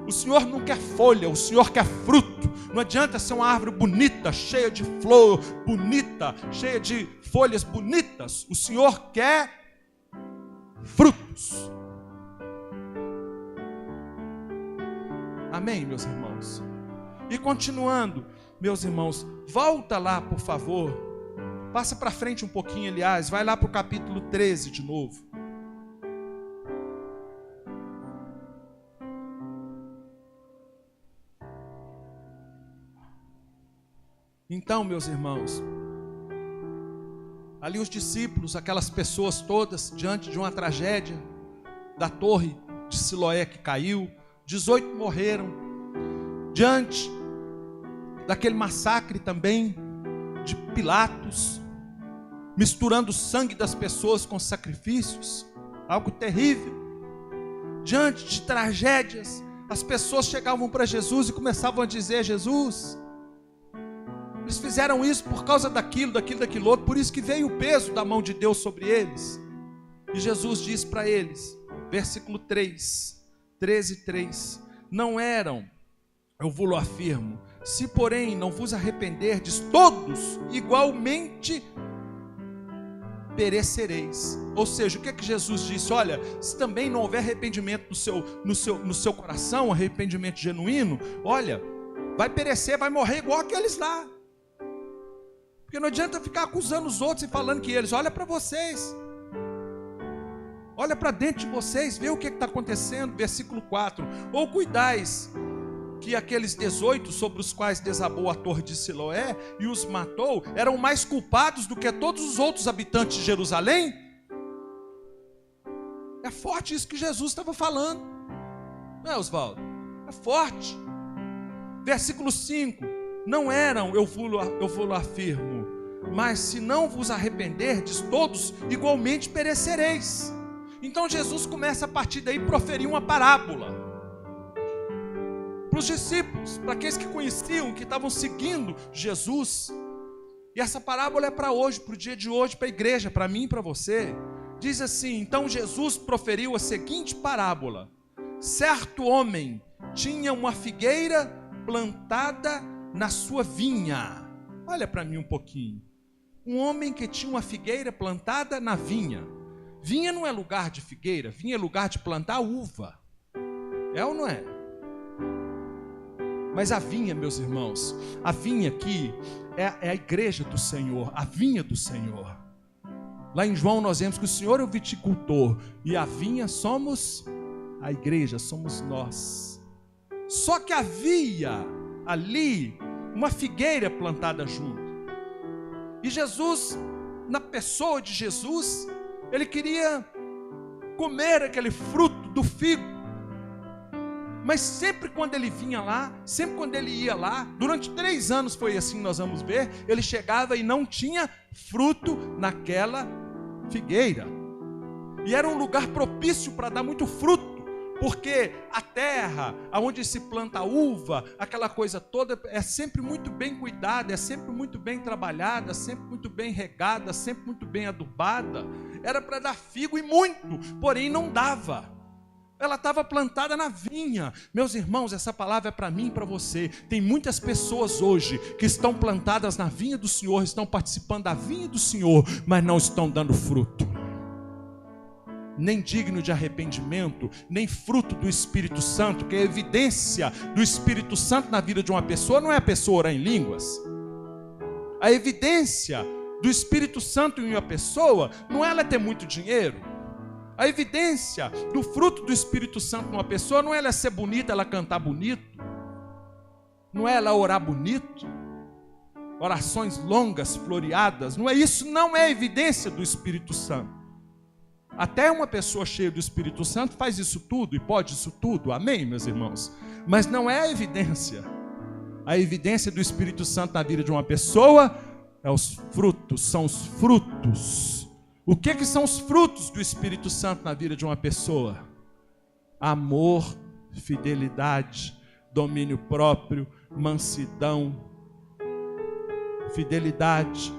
O Senhor não quer folha, o Senhor quer fruto. Não adianta ser uma árvore bonita, cheia de flor, bonita, cheia de folhas bonitas. O Senhor quer frutos. Amém, meus irmãos? E continuando, meus irmãos, volta lá, por favor. Passa para frente um pouquinho, aliás. Vai lá para o capítulo 13 de novo. Então, meus irmãos, ali os discípulos, aquelas pessoas todas, diante de uma tragédia, da torre de Siloé que caiu, 18 morreram, diante daquele massacre também de Pilatos, misturando o sangue das pessoas com sacrifícios, algo terrível. Diante de tragédias, as pessoas chegavam para Jesus e começavam a dizer: Jesus, eles fizeram isso por causa daquilo outro, por isso que veio o peso da mão de Deus sobre eles. E Jesus diz para eles, versículo 13:3, não eram, eu vos afirmo, se porém não vos arrependerdes, todos igualmente perecereis. Ou seja, o que é que Jesus disse? Olha, se também não houver arrependimento no seu coração, arrependimento genuíno, olha, vai perecer, vai morrer igual aqueles lá. Porque não adianta ficar acusando os outros e falando que eles, olha para vocês, olha para dentro de vocês, vê o que está acontecendo. Versículo 4, ou cuidais que aqueles 18 sobre os quais desabou a torre de Siloé e os matou, eram mais culpados do que todos os outros habitantes de Jerusalém? É forte isso que Jesus estava falando, não é, Oswaldo? É forte. Versículo 5, não eram, eu vos afirmo, mas se não vos arrependerdes, todos igualmente perecereis. Então Jesus começa a partir daí a proferir uma parábola para os discípulos, para aqueles que conheciam, que estavam seguindo Jesus. E essa parábola é para hoje, para o dia de hoje, para a igreja, para mim e para você. Diz assim: então Jesus proferiu a seguinte parábola: certo homem tinha uma figueira plantada na sua vinha. Olha para mim um pouquinho. Um homem que tinha uma figueira plantada na vinha. Vinha não é lugar de figueira, vinha é lugar de plantar uva. É ou não é? Mas a vinha, meus irmãos, a vinha aqui é a igreja do Senhor, a vinha do Senhor. Lá em João nós vemos que o Senhor é o viticultor e a vinha somos a igreja, somos nós. Só que havia ali uma figueira plantada junto. E Jesus, na pessoa de Jesus, ele queria comer aquele fruto do figo. Mas sempre quando ele vinha lá, sempre quando ele ia lá, durante 3 anos foi assim, nós vamos ver, ele chegava e não tinha fruto naquela figueira. E era um lugar propício para dar muito fruto, porque a terra, onde se planta uva, aquela coisa toda, é sempre muito bem cuidada, é sempre muito bem trabalhada, sempre muito bem regada, sempre muito bem adubada. Era para dar figo e muito, porém não dava. Ela estava plantada na vinha. Meus irmãos, essa palavra é para mim e para você. Tem muitas pessoas hoje que estão plantadas na vinha do Senhor, estão participando da vinha do Senhor, mas não estão dando fruto. Nem digno de arrependimento, nem fruto do Espírito Santo, que é a evidência do Espírito Santo na vida de uma pessoa, não é a pessoa orar em línguas. A evidência do Espírito Santo em uma pessoa, não é ela ter muito dinheiro. A evidência do fruto do Espírito Santo numa pessoa não é ela ser bonita, ela cantar bonito, não é ela orar bonito, orações longas, floreadas, não é isso, não é evidência do Espírito Santo. Até uma pessoa cheia do Espírito Santo faz isso tudo e pode isso tudo, amém, meus irmãos? Mas não é a evidência. A evidência do Espírito Santo na vida de uma pessoa é os frutos, são os frutos. O que são os frutos do Espírito Santo na vida de uma pessoa? Amor, fidelidade, domínio próprio, mansidão, fidelidade.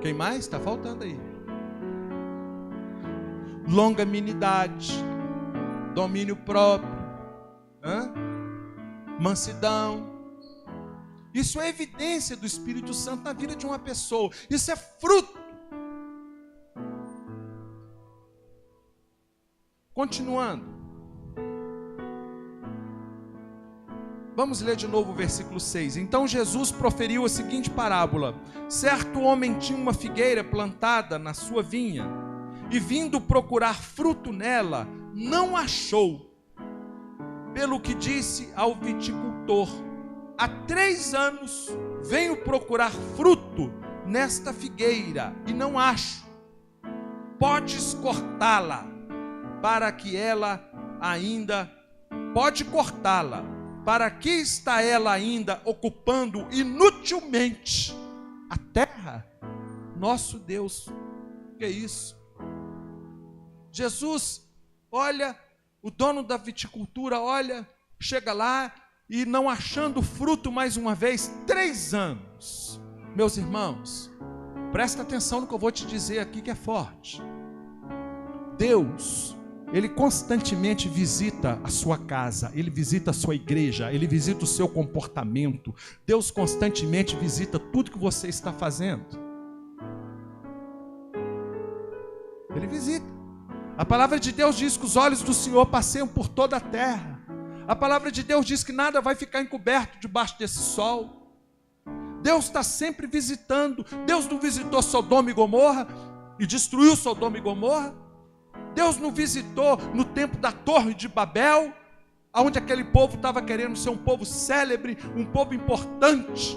Quem mais? Está faltando aí. Longanimidade, domínio próprio, mansidão. Isso é evidência do Espírito Santo na vida de uma pessoa. Isso é fruto. Continuando. Vamos ler de novo o versículo 6. Então Jesus proferiu a seguinte parábola: certo homem tinha uma figueira plantada na sua vinha, e vindo procurar fruto nela, não achou. Pelo que disse ao viticultor: há 3 anos venho procurar fruto nesta figueira e não acho. Podes cortá-la, para que ela ainda... Pode cortá-la. Para que está ela ainda ocupando inutilmente a terra? Nosso Deus, que é isso? Jesus, olha, o dono da viticultura, olha, chega lá, e não achando fruto mais uma vez, 3 anos. Meus irmãos, presta atenção no que eu vou te dizer aqui, que é forte. Deus, Ele constantemente visita a sua casa, Ele visita a sua igreja, Ele visita o seu comportamento. Deus constantemente visita tudo que você está fazendo. Ele visita. A palavra de Deus diz que os olhos do Senhor passeiam por toda a terra. A palavra de Deus diz que nada vai ficar encoberto debaixo desse sol. Deus está sempre visitando. Deus não visitou Sodoma e Gomorra e destruiu Sodoma e Gomorra. Deus não visitou no tempo da Torre de Babel, onde aquele povo estava querendo ser um povo célebre, um povo importante.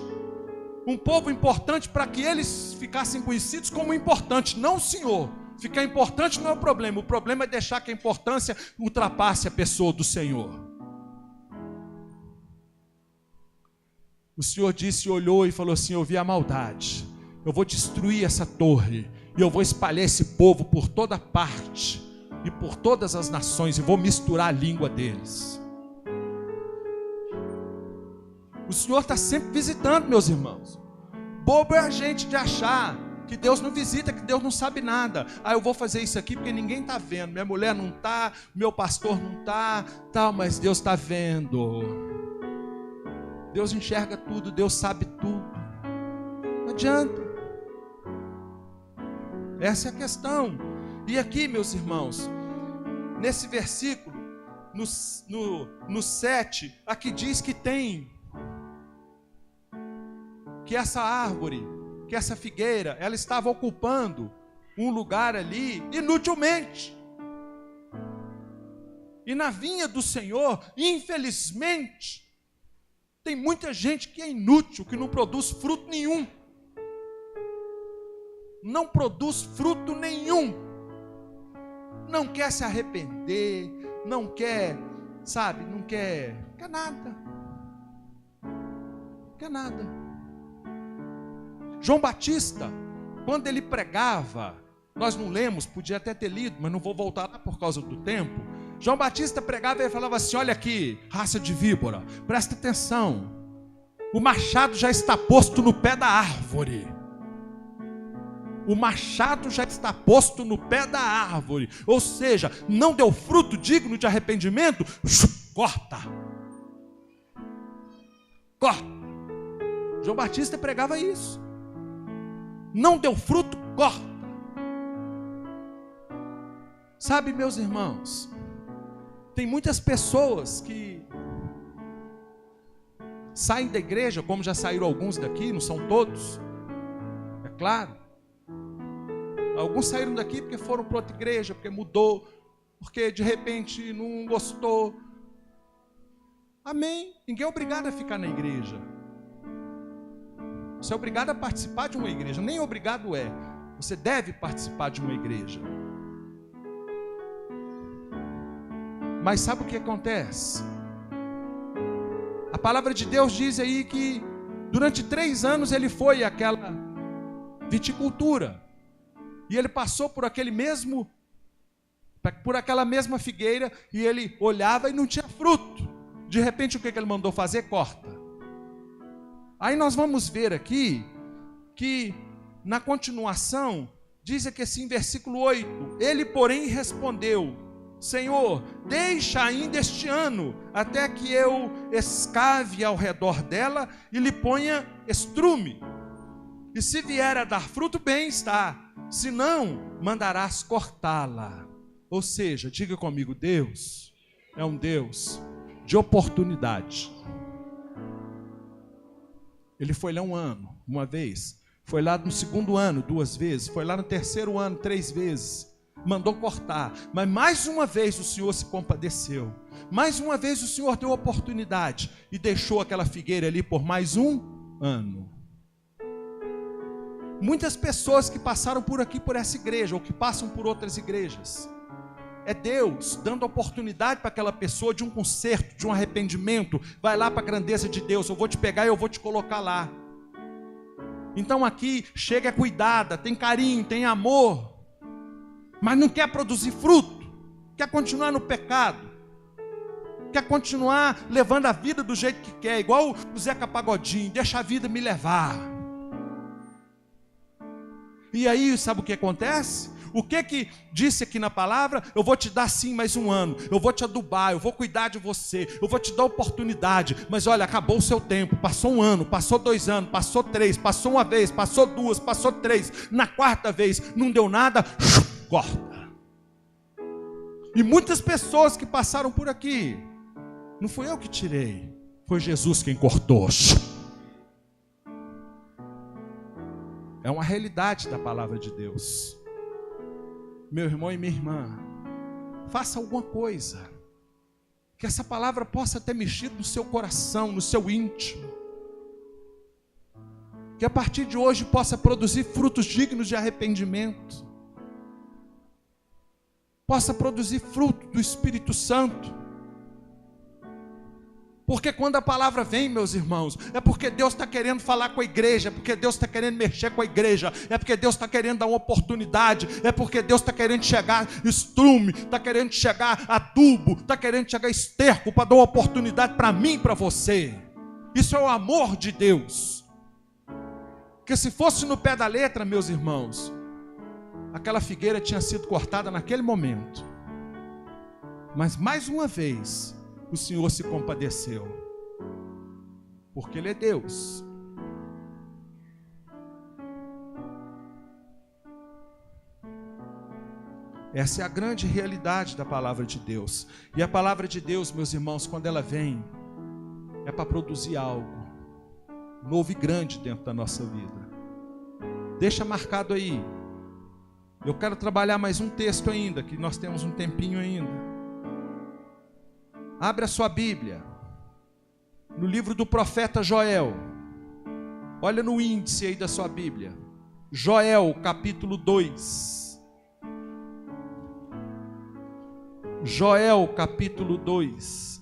Um povo importante para que eles ficassem conhecidos como importantes, não o Senhor. Ficar importante não é o problema é deixar que a importância ultrapasse a pessoa do Senhor. O Senhor disse, olhou e falou assim: eu vi a maldade, eu vou destruir essa torre, e eu vou espalhar esse povo por toda parte, e por todas as nações, e vou misturar a língua deles. O Senhor está sempre visitando, meus irmãos. Bobo é a gente de achar que Deus não visita, que Deus não sabe nada. Eu vou fazer isso aqui porque ninguém está vendo, minha mulher não está, meu pastor não está, tal, mas Deus está vendo. Deus enxerga tudo, Deus sabe tudo. Não adianta. Essa é a questão. E aqui, meus irmãos, nesse versículo, no 7, aqui diz que que essa árvore, que essa figueira, ela estava ocupando um lugar ali inutilmente. E na vinha do Senhor, infelizmente, tem muita gente que é inútil, que não produz fruto nenhum. Não produz fruto nenhum. Não quer se arrepender, não quer, sabe, não quer nada. Não quer nada. João Batista, quando ele pregava, nós não lemos, podia até ter lido, mas não vou voltar lá por causa do tempo. João Batista pregava e ele falava assim: olha aqui, raça de víbora, presta atenção, o machado já está posto no pé da árvore. O machado já está posto no pé da árvore, ou seja, não deu fruto digno de arrependimento, corta. Corta. João Batista pregava isso. Não deu fruto, corta. Sabe, meus irmãos, tem muitas pessoas que saem da igreja, como já saíram alguns daqui, não são todos, é claro. Alguns saíram daqui porque foram para outra igreja, porque mudou, porque de repente não gostou. Amém. Ninguém é obrigado a ficar na igreja. Você é obrigado a participar de uma igreja. Nem obrigado é. Você deve participar de uma igreja. Mas sabe o que acontece? A palavra de Deus diz aí que durante 3 anos ele foi àquela viticultura. E ele passou por aquela mesma figueira e ele olhava e não tinha fruto. De repente o que ele mandou fazer? Corta. Aí nós vamos ver aqui que na continuação diz aqui assim, versículo 8: ele porém respondeu: Senhor, deixa ainda este ano, até que eu escave ao redor dela e lhe ponha estrume. E se vier a dar fruto, bem está. Se não, mandarás cortá-la. Ou seja, diga comigo, Deus é um Deus de oportunidade. Ele foi lá 1 ano, uma vez. Foi lá no 2º ano, 2 vezes. Foi lá no 3º ano, 3 vezes. Mandou cortar, mas mais uma vez o Senhor se compadeceu, mais uma vez o Senhor deu oportunidade e deixou aquela figueira ali por mais 1 ano. Muitas pessoas que passaram por aqui, por essa igreja, ou que passam por outras igrejas, é Deus dando oportunidade para aquela pessoa de um conserto, de um arrependimento. Vai lá para a grandeza de Deus, eu vou te pegar e eu vou te colocar lá. Então aqui chega cuidada, tem carinho, tem amor, mas não quer produzir fruto, quer continuar no pecado, quer continuar levando a vida do jeito que quer, igual o Zeca Pagodinho, deixa a vida me levar. E aí sabe o que acontece? O que disse aqui na palavra? Eu vou te dar sim mais 1 ano, eu vou te adubar, eu vou cuidar de você, eu vou te dar oportunidade, mas olha, acabou o seu tempo, passou 1 ano, passou 2 anos, passou 3, passou 1 vez, passou 2, passou 3, na 4ª vez, não deu nada, corta. E muitas pessoas que passaram por aqui, não fui eu que tirei, foi Jesus quem cortou. É uma realidade da palavra de Deus. Meu irmão e minha irmã, faça alguma coisa, que essa palavra possa ter mexido no seu coração, no seu íntimo, que a partir de hoje possa produzir frutos dignos de arrependimento, possa produzir fruto do Espírito Santo. Porque quando a palavra vem, meus irmãos, é porque Deus está querendo falar com a igreja, é porque Deus está querendo mexer com a igreja, é porque Deus está querendo dar uma oportunidade, é porque Deus está querendo chegar estrume, está querendo chegar adubo, está querendo chegar esterco para dar uma oportunidade para mim e para você. Isso é o amor de Deus. Porque se fosse no pé da letra, meus irmãos, aquela figueira tinha sido cortada naquele momento. Mas mais uma vez o Senhor se compadeceu, porque Ele é Deus. Essa é a grande realidade da palavra de Deus. E a palavra de Deus, meus irmãos, quando ela vem, é para produzir algo novo e grande dentro da nossa vida. Deixa marcado aí. Eu quero trabalhar mais um texto ainda, que nós temos um tempinho ainda. Abre a sua Bíblia, no livro do profeta Joel. Olha no índice aí da sua Bíblia. Joel, capítulo 2. Joel, capítulo 2.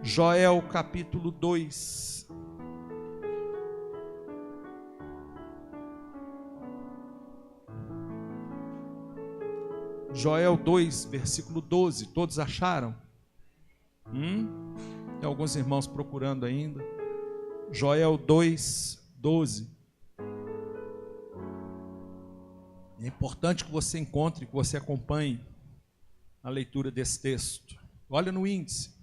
Joel, capítulo 2. Joel 2, versículo 12. Todos acharam? Tem alguns irmãos procurando ainda. Joel 2, 12. É importante que você encontre, que você acompanhe a leitura desse texto. Olha no índice.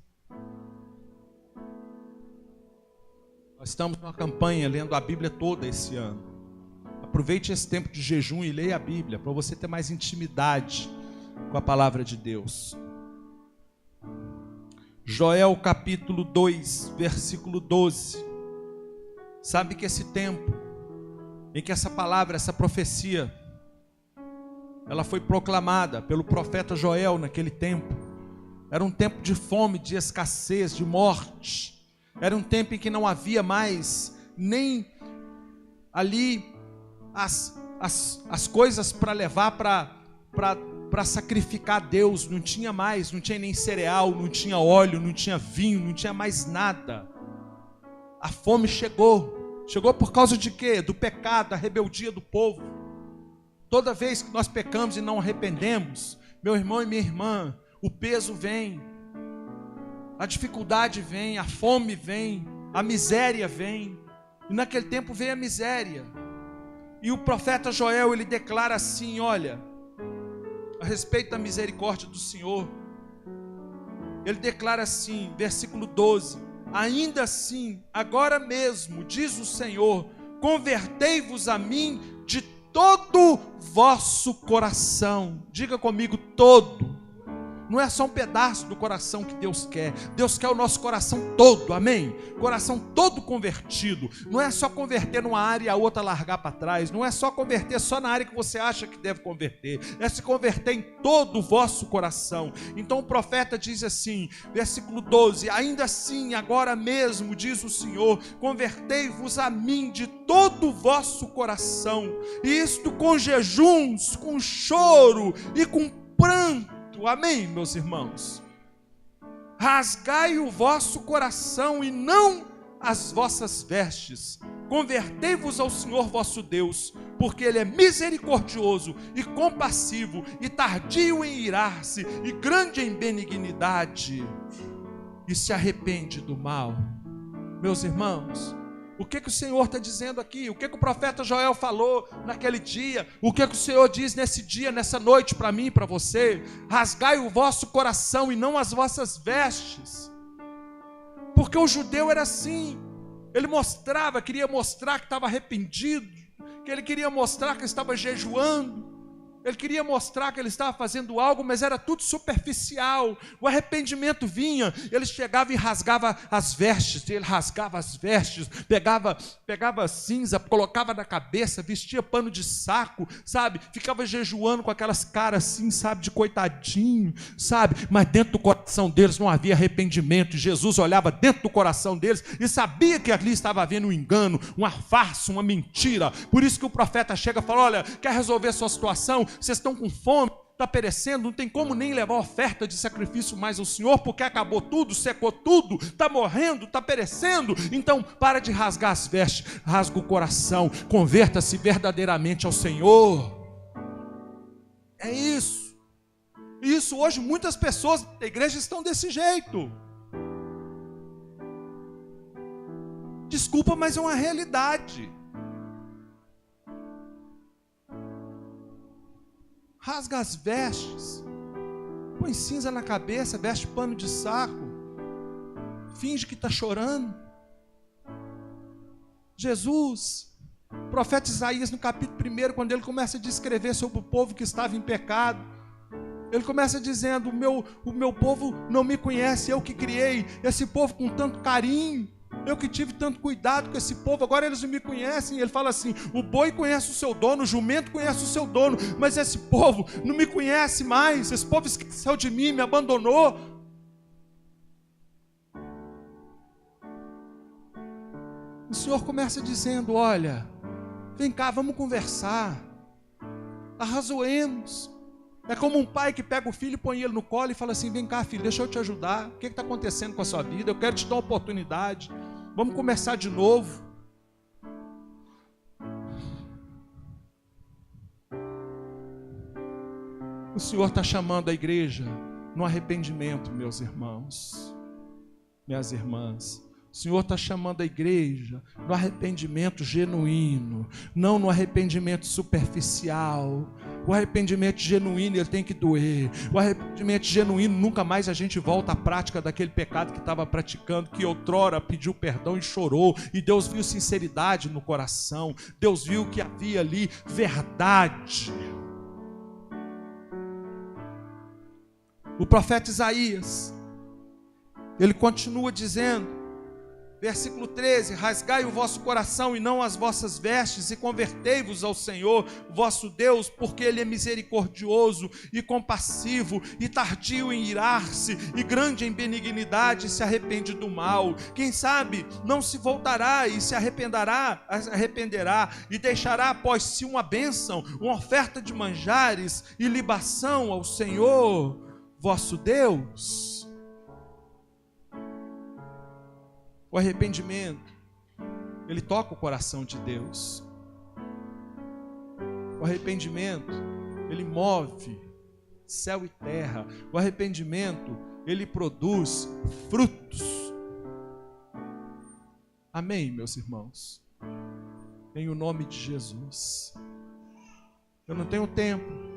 Nós estamos numa campanha lendo a Bíblia toda esse ano. Aproveite esse tempo de jejum e leia a Bíblia, para você ter mais intimidade com a palavra de Deus. Joel capítulo 2, versículo 12. Sabe que esse tempo em que essa palavra, essa profecia, ela foi proclamada pelo profeta Joel naquele tempo, era um tempo de fome, de escassez, de morte. Era um tempo em que não havia mais nem ali as coisas para levar para sacrificar a Deus. Não tinha mais, não tinha nem cereal, não tinha óleo, não tinha vinho, não tinha mais nada. A fome chegou. Chegou por causa de quê? Do pecado, da rebeldia do povo. Toda vez que nós pecamos e não arrependemos, meu irmão e minha irmã, o peso vem. A dificuldade vem, a fome vem, a miséria vem. E naquele tempo veio a miséria. E o profeta Joel, ele declara assim, olha, a respeito da misericórdia do Senhor. Ele declara assim, versículo 12: ainda assim, agora mesmo, diz o Senhor, convertei-vos a mim de todo vosso coração. Diga comigo, todo. Não é só um pedaço do coração que Deus quer. Deus quer o nosso coração todo, amém? Coração todo convertido. Não é só converter numa área e a outra largar para trás. Não é só converter só na área que você acha que deve converter. É se converter em todo o vosso coração. Então o profeta diz assim, versículo 12: ainda assim, agora mesmo, diz o Senhor, convertei-vos a mim de todo o vosso coração. E isto com jejuns, com choro e com pranto. Amém, meus irmãos? Rasgai o vosso coração e não as vossas vestes. Convertei-vos ao Senhor vosso Deus, porque Ele é misericordioso e compassivo, e tardio em irar-se, e grande em benignidade, e se arrepende do mal. Meus irmãos, o que o Senhor está dizendo aqui? O que o profeta Joel falou naquele dia? O que o Senhor diz nesse dia, nessa noite, para mim e para você? Rasgai o vosso coração e não as vossas vestes. Porque o judeu era assim. Ele queria mostrar que estava arrependido, que ele queria mostrar que estava jejuando. Ele queria mostrar que ele estava fazendo algo, mas era tudo superficial. O arrependimento vinha, ele chegava e rasgava as vestes, ele rasgava as vestes, pegava cinza, colocava na cabeça, vestia pano de saco, sabe? Ficava jejuando com aquelas caras assim, sabe, de coitadinho, sabe? Mas dentro do coração deles não havia arrependimento. E Jesus olhava dentro do coração deles e sabia que ali estava havendo um engano, uma farsa, uma mentira. Por isso que o profeta chega e fala, olha, quer resolver a sua situação? Vocês estão com fome, está perecendo, não tem como nem levar oferta de sacrifício mais ao Senhor, porque acabou tudo, secou tudo, está morrendo, está perecendo. Então para de rasgar as vestes, rasga o coração, converta-se verdadeiramente ao Senhor. É isso. Isso hoje muitas pessoas da igreja estão desse jeito. Desculpa, mas é uma realidade. Rasga as vestes, põe cinza na cabeça, veste pano de saco. finge que está chorando. Jesus, o profeta Isaías, no capítulo 1, quando ele começa a descrever sobre o povo que estava em pecado, ele começa dizendo: o meu povo não me conhece, eu que criei esse povo com tanto carinho, eu que tive tanto cuidado com esse povo, agora eles não me conhecem. Ele fala assim: o boi conhece o seu dono, o jumento conhece o seu dono, mas esse povo não me conhece mais, esse povo esqueceu de mim, me abandonou. O Senhor começa dizendo: olha, vem cá, vamos conversar, arrazoemos. É como um pai que pega o filho, põe ele no colo e fala assim: vem cá, filho, deixa eu te ajudar, o que está acontecendo com a sua vida? Eu quero te dar uma oportunidade, vamos começar de novo. O Senhor está chamando a igreja no arrependimento, meus irmãos, minhas irmãs. O Senhor está chamando a igreja no arrependimento genuíno, não no arrependimento superficial. O arrependimento genuíno, ele tem que doer. O arrependimento genuíno, nunca mais a gente volta à prática daquele pecado que estava praticando, que outrora pediu perdão e chorou, e Deus viu sinceridade no coração, Deus viu que havia ali verdade. O profeta Isaías, ele continua dizendo, versículo 13: rasgai o vosso coração e não as vossas vestes, e convertei-vos ao Senhor vosso Deus, porque Ele é misericordioso e compassivo, e tardio em irar-se, e grande em benignidade, e se arrepende do mal. Quem sabe não se voltará e se arrependerá, e deixará após si uma bênção, uma oferta de manjares e libação ao Senhor vosso Deus. O arrependimento, ele toca o coração de Deus. O arrependimento, ele move céu e terra. O arrependimento, ele produz frutos. Amém, meus irmãos? Em o nome de Jesus. Eu não tenho tempo,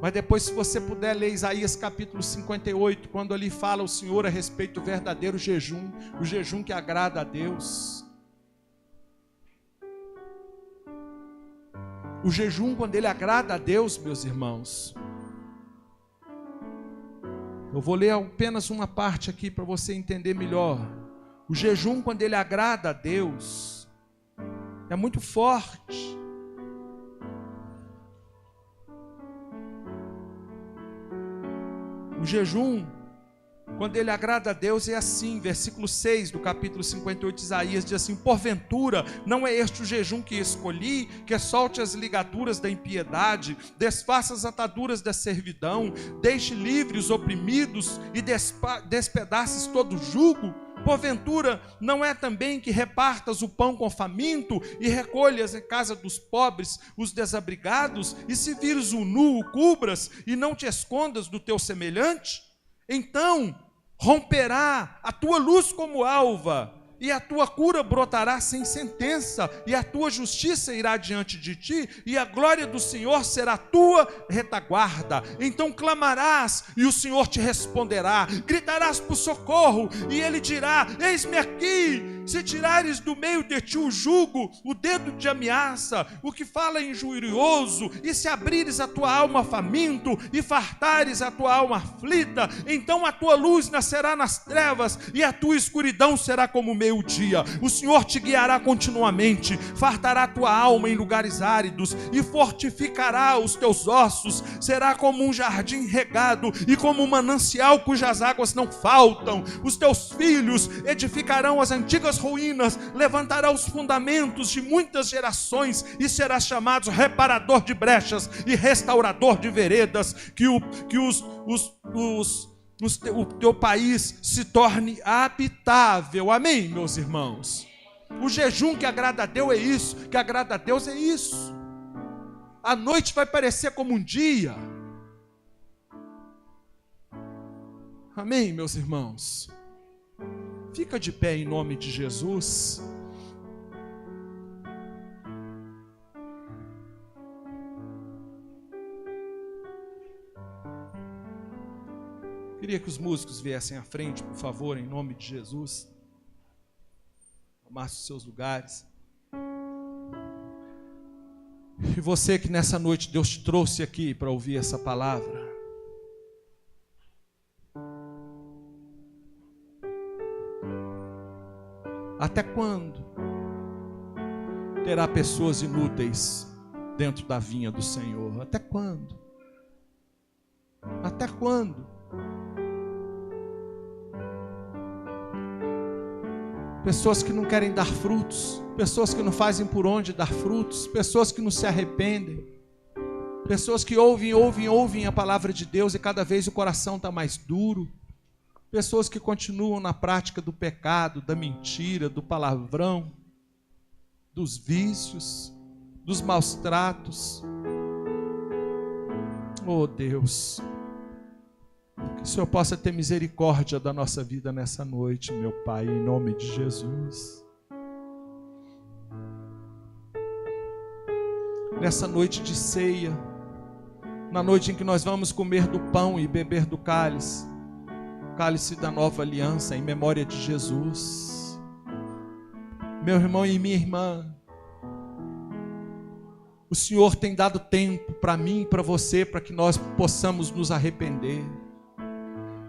mas depois, se você puder ler Isaías capítulo 58, quando ali fala o Senhor a respeito do verdadeiro jejum, o jejum que agrada a Deus. O jejum, quando ele agrada a Deus, meus irmãos. Eu vou ler apenas uma parte aqui para você entender melhor. O jejum, quando ele agrada a Deus, é muito forte. O jejum, quando ele agrada a Deus, é assim, versículo 6 do capítulo 58 de Isaías, diz assim: porventura, não é este o jejum que escolhi, que solte as ligaduras da impiedade, desfaça as ataduras da servidão, deixe livres os oprimidos e despedaces todo jugo? Porventura, não é também que repartas o pão com o faminto e recolhas em casa dos pobres os desabrigados, e se vires o nu, o cubras e não te escondas do teu semelhante? Então romperá a tua luz como alva, e a tua cura brotará sem sentença, e a tua justiça irá diante de ti, e a glória do Senhor será a tua retaguarda. Então clamarás, e o Senhor te responderá, gritarás por socorro, e Ele dirá: eis-me aqui. Se tirares do meio de ti o jugo, o dedo de ameaça, o que fala injurioso, e se abrires a tua alma faminto, e fartares a tua alma aflita, então a tua luz nascerá nas trevas, e a tua escuridão será como o meio-dia. O Senhor te guiará continuamente, fartará a tua alma em lugares áridos, e fortificará os teus ossos. Será como um jardim regado, e como um manancial cujas águas não faltam. Os teus filhos edificarão as antigas ruínas, levantará os fundamentos de muitas gerações, e serás chamado reparador de brechas e restaurador de veredas, que o teu país se torne habitável. Amém, meus irmãos? O jejum que agrada a Deus é isso, que agrada a Deus é isso. A noite vai parecer como um dia. Amém, meus irmãos? Fica de pé em nome de Jesus. Queria que os músicos viessem à frente, por favor, em nome de Jesus. Tomasse os seus lugares. E você que nessa noite Deus te trouxe aqui para ouvir essa palavra. Até quando terá pessoas inúteis dentro da vinha do Senhor? Até quando? Até quando? Pessoas que não querem dar frutos, pessoas que não fazem por onde dar frutos, pessoas que não se arrependem, pessoas que ouvem a palavra de Deus e cada vez o coração está mais duro, pessoas que continuam na prática do pecado, da mentira, do palavrão, dos vícios, dos maus tratos. Oh Deus, que o Senhor possa ter misericórdia da nossa vida nessa noite, meu Pai, em nome de Jesus. Nessa noite de ceia, na noite em que nós vamos comer do pão e beber do cálice, cálice da nova aliança, em memória de Jesus. Meu irmão e minha irmã, o Senhor tem dado tempo para mim e para você, para que nós possamos nos arrepender.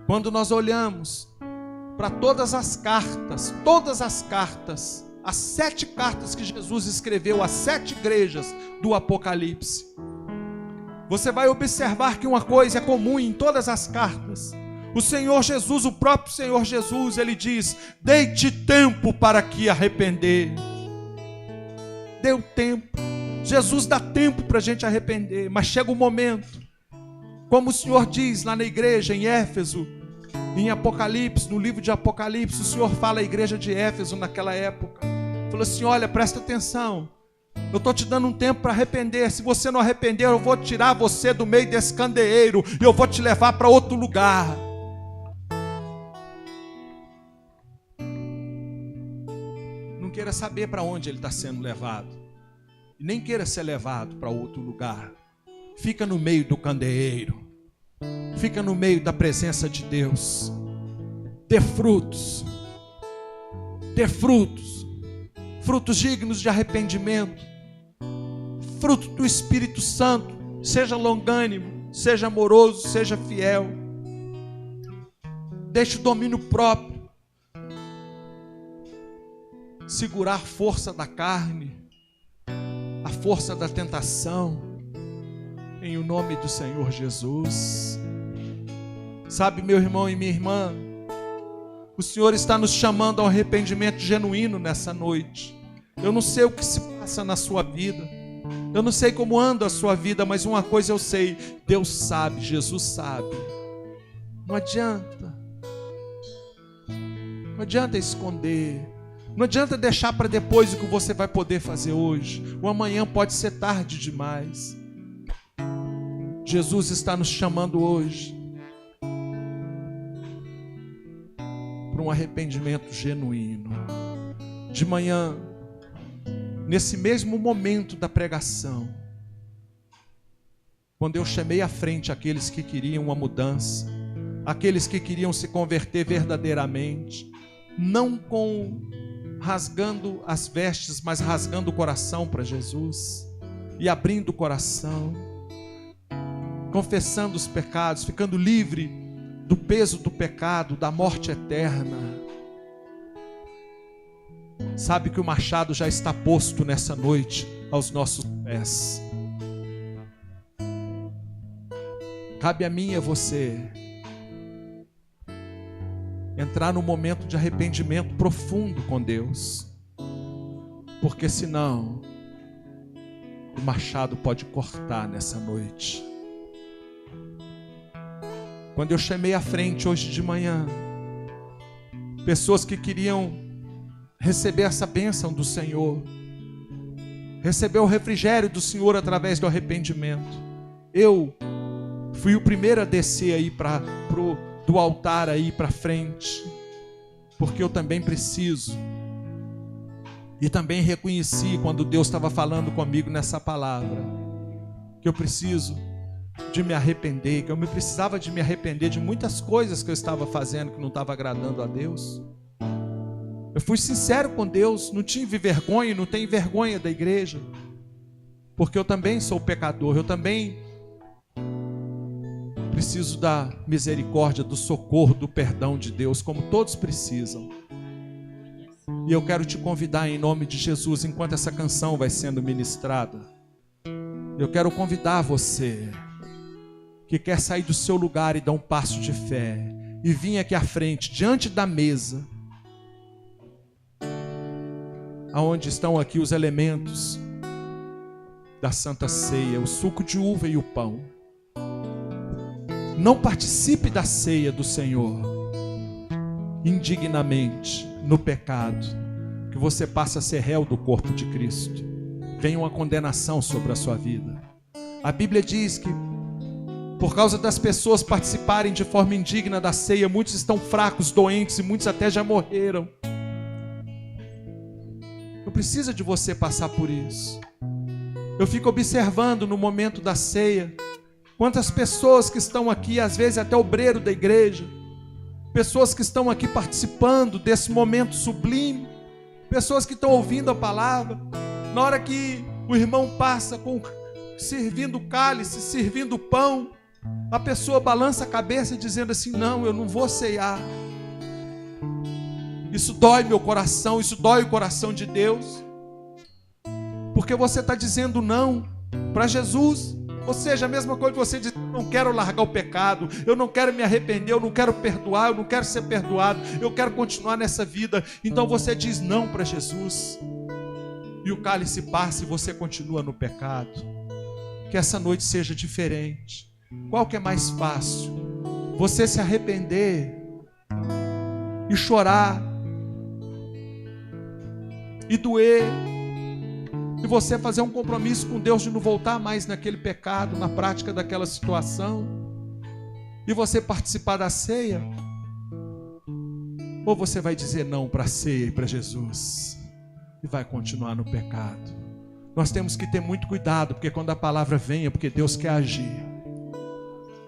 Quando nós olhamos para todas as cartas, as 7 cartas que Jesus escreveu às 7 igrejas do Apocalipse, você vai observar que uma coisa é comum em todas as cartas. O Senhor Jesus, o próprio Senhor Jesus, ele diz: dê-te tempo para que arrepender. Deu tempo. Jesus dá tempo para a gente arrepender, mas chega um momento, como o Senhor diz lá na igreja em Éfeso, em Apocalipse, no livro de Apocalipse, o Senhor fala à igreja de Éfeso naquela época, falou assim: olha, presta atenção, eu estou te dando um tempo para arrepender. Se você não arrepender, eu vou tirar você do meio desse candeeiro e eu vou te levar para outro lugar. Não queira saber para onde ele está sendo levado, e nem queira ser levado para outro lugar. Fica no meio do candeeiro, fica no meio da presença de Deus. Dê frutos, frutos dignos de arrependimento, fruto do Espírito Santo. Seja longânimo, seja amoroso, seja fiel. Deixe o domínio próprio segurar a força da carne, a força da tentação, em o nome do Senhor Jesus. Sabe, meu irmão e minha irmã, o Senhor está nos chamando ao arrependimento genuíno nessa noite. Eu não sei o que se passa na sua vida, eu não sei como anda a sua vida, mas uma coisa eu sei: Deus sabe, Jesus sabe. Não adianta esconder, não adianta deixar para depois o que você vai poder fazer hoje. O amanhã pode ser tarde demais. Jesus está nos chamando hoje para um arrependimento genuíno. De manhã, nesse mesmo momento da pregação, quando eu chamei à frente aqueles que queriam uma mudança, aqueles que queriam se converter verdadeiramente, não rasgando as vestes, mas rasgando o coração para Jesus e abrindo o coração, confessando os pecados, ficando livre do peso do pecado, da morte eterna. Sabe que o machado já está posto nessa noite aos nossos pés. Cabe a mim e a você entrar num momento de arrependimento profundo com Deus, porque senão o machado pode cortar nessa noite. Quando eu chamei à frente hoje de manhã, pessoas que queriam receber essa bênção do Senhor, receber o refrigério do Senhor através do arrependimento, eu fui o primeiro a descer aí do altar aí para frente, porque eu também preciso, e também reconheci quando Deus estava falando comigo nessa palavra, que eu preciso de de me arrepender, que eu precisava de me arrepender de muitas coisas que eu estava fazendo que não estava agradando a Deus. Eu fui sincero com Deus, não tive vergonha, não tenho vergonha da igreja, porque eu também sou pecador, eu também preciso da misericórdia, do socorro, do perdão de Deus, como todos precisam. E eu quero te convidar em nome de Jesus, enquanto essa canção vai sendo ministrada, eu quero convidar você que quer sair do seu lugar e dar um passo de fé e vir aqui à frente, diante da mesa, aonde estão aqui os elementos da Santa Ceia, o suco de uva e o pão. Não participe da ceia do Senhor indignamente no pecado, que você passa a ser réu do corpo de Cristo. Vem uma condenação sobre a sua vida. A Bíblia diz que por causa das pessoas participarem de forma indigna da ceia, muitos estão fracos, doentes e muitos até já morreram. Não precisa de você passar por isso. Eu fico observando no momento da ceia quantas pessoas que estão aqui, às vezes até obreiro da igreja, pessoas que estão aqui participando desse momento sublime, pessoas que estão ouvindo a palavra, na hora que o irmão passa servindo o cálice, servindo o pão, a pessoa balança a cabeça dizendo assim: não, eu não vou ceiar. Isso dói meu coração, isso dói o coração de Deus, porque você está dizendo não para Jesus. Ou seja, a mesma coisa que você diz: eu não quero largar o pecado, eu não quero me arrepender, eu não quero perdoar, eu não quero ser perdoado, eu quero continuar nessa vida. Então você diz não para Jesus, e o cálice passa e você continua no pecado. Que essa noite seja diferente. Qual que é mais fácil? Você se arrepender e chorar e doer, e você fazer um compromisso com Deus de não voltar mais naquele pecado, na prática daquela situação, e você participar da ceia? Ou você vai dizer não para a ceia e para Jesus e vai continuar no pecado? Nós temos que ter muito cuidado, porque quando a palavra vem é porque Deus quer agir.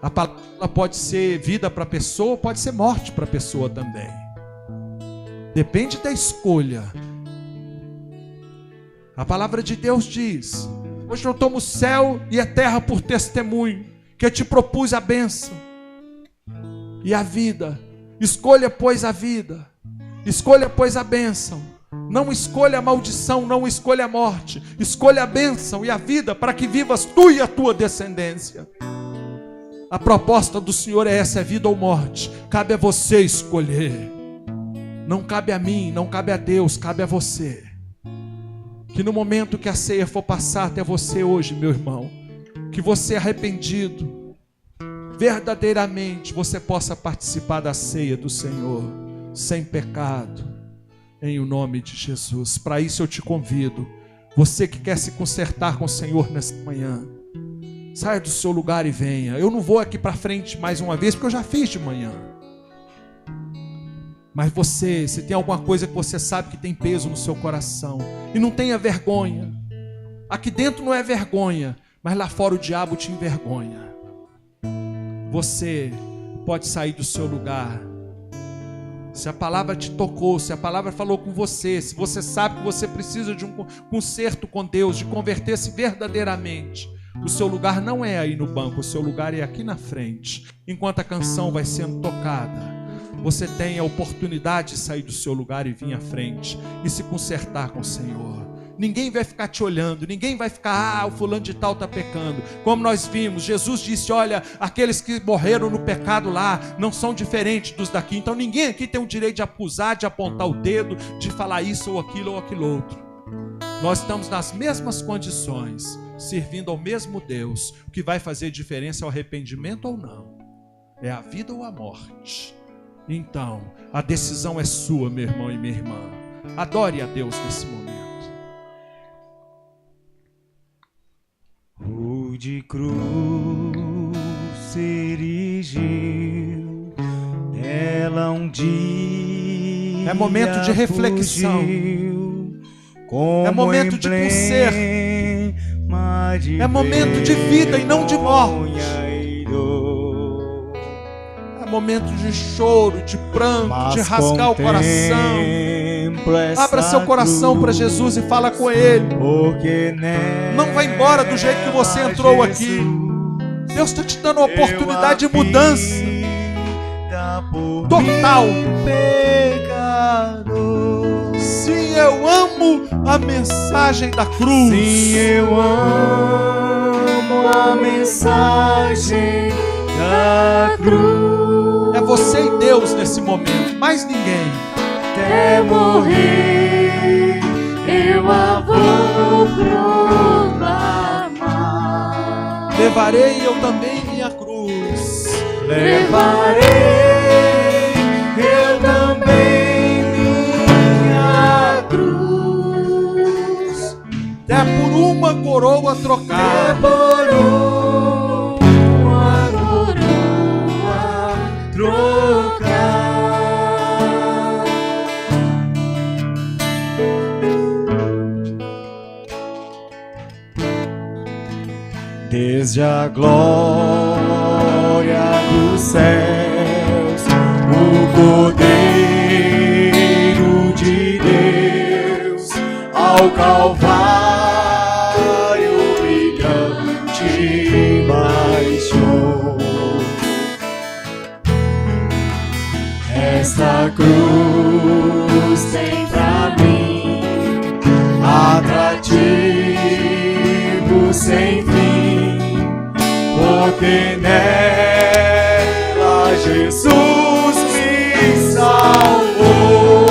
A palavra pode ser vida para a pessoa, pode ser morte para a pessoa também. Depende da escolha. A palavra de Deus diz: hoje eu tomo o céu e a terra por testemunho, que eu te propus a bênção e a vida. Escolha, pois, a vida. Escolha, pois, a bênção. Não escolha a maldição, não escolha a morte. Escolha a bênção e a vida, para que vivas tu e a tua descendência. A proposta do Senhor é essa: é vida ou morte. Cabe a você escolher. Não cabe a mim, não cabe a Deus, cabe a você. Que no momento que a ceia for passar até você hoje, meu irmão, que você arrependido, verdadeiramente, você possa participar da ceia do Senhor, sem pecado, em o nome de Jesus. Para isso eu te convido, você que quer se consertar com o Senhor nesta manhã, saia do seu lugar e venha. Eu não vou aqui para frente mais uma vez, porque eu já fiz de manhã. Mas você, se tem alguma coisa que você sabe que tem peso no seu coração, e não tenha vergonha. Aqui dentro não é vergonha, mas lá fora o diabo te envergonha. Você pode sair do seu lugar. Se a palavra te tocou, se a palavra falou com você, se você sabe que você precisa de um conserto com Deus, de converter-se verdadeiramente, o seu lugar não é aí no banco, o seu lugar é aqui na frente. Enquanto a canção vai sendo tocada, você tem a oportunidade de sair do seu lugar e vir à frente e se consertar com o Senhor. Ninguém vai ficar te olhando, ninguém vai ficar: o fulano de tal está pecando. Como nós vimos, Jesus disse: olha, aqueles que morreram no pecado lá não são diferentes dos daqui. Então ninguém aqui tem o direito de acusar, de apontar o dedo, de falar isso ou aquilo outro. Nós estamos nas mesmas condições, servindo ao mesmo Deus. O que vai fazer diferença é o arrependimento ou não, é a vida ou a morte. Então, a decisão é sua, meu irmão e minha irmã. Adore a Deus nesse momento.
De cruz se erigiu, ela um dia
é momento de reflexão, é momento de conserto, é momento de vida e não de morte. momento de choro, de pranto,
mas
de rasgar o coração. Abra seu coração para Jesus e fala com Ele.
Porque
não vai embora do jeito que você entrou aqui. Deus está te dando uma oportunidade de mudança total. Sim, eu amo a mensagem da cruz.
Sim, eu amo a mensagem da cruz.
É você e Deus nesse momento, mais ninguém.
Até morrer eu a vou proclamar.
Levarei eu também minha cruz.
Levarei eu também minha cruz.
Até por uma coroa trocar.
Até por uma coroa trocar. Desde a glória dos céus, o Cordeiro de Deus, ao Calvário brilhante baixou. Esta cruz tem pra mim atrativo sem fim, porque nela Jesus me salvou.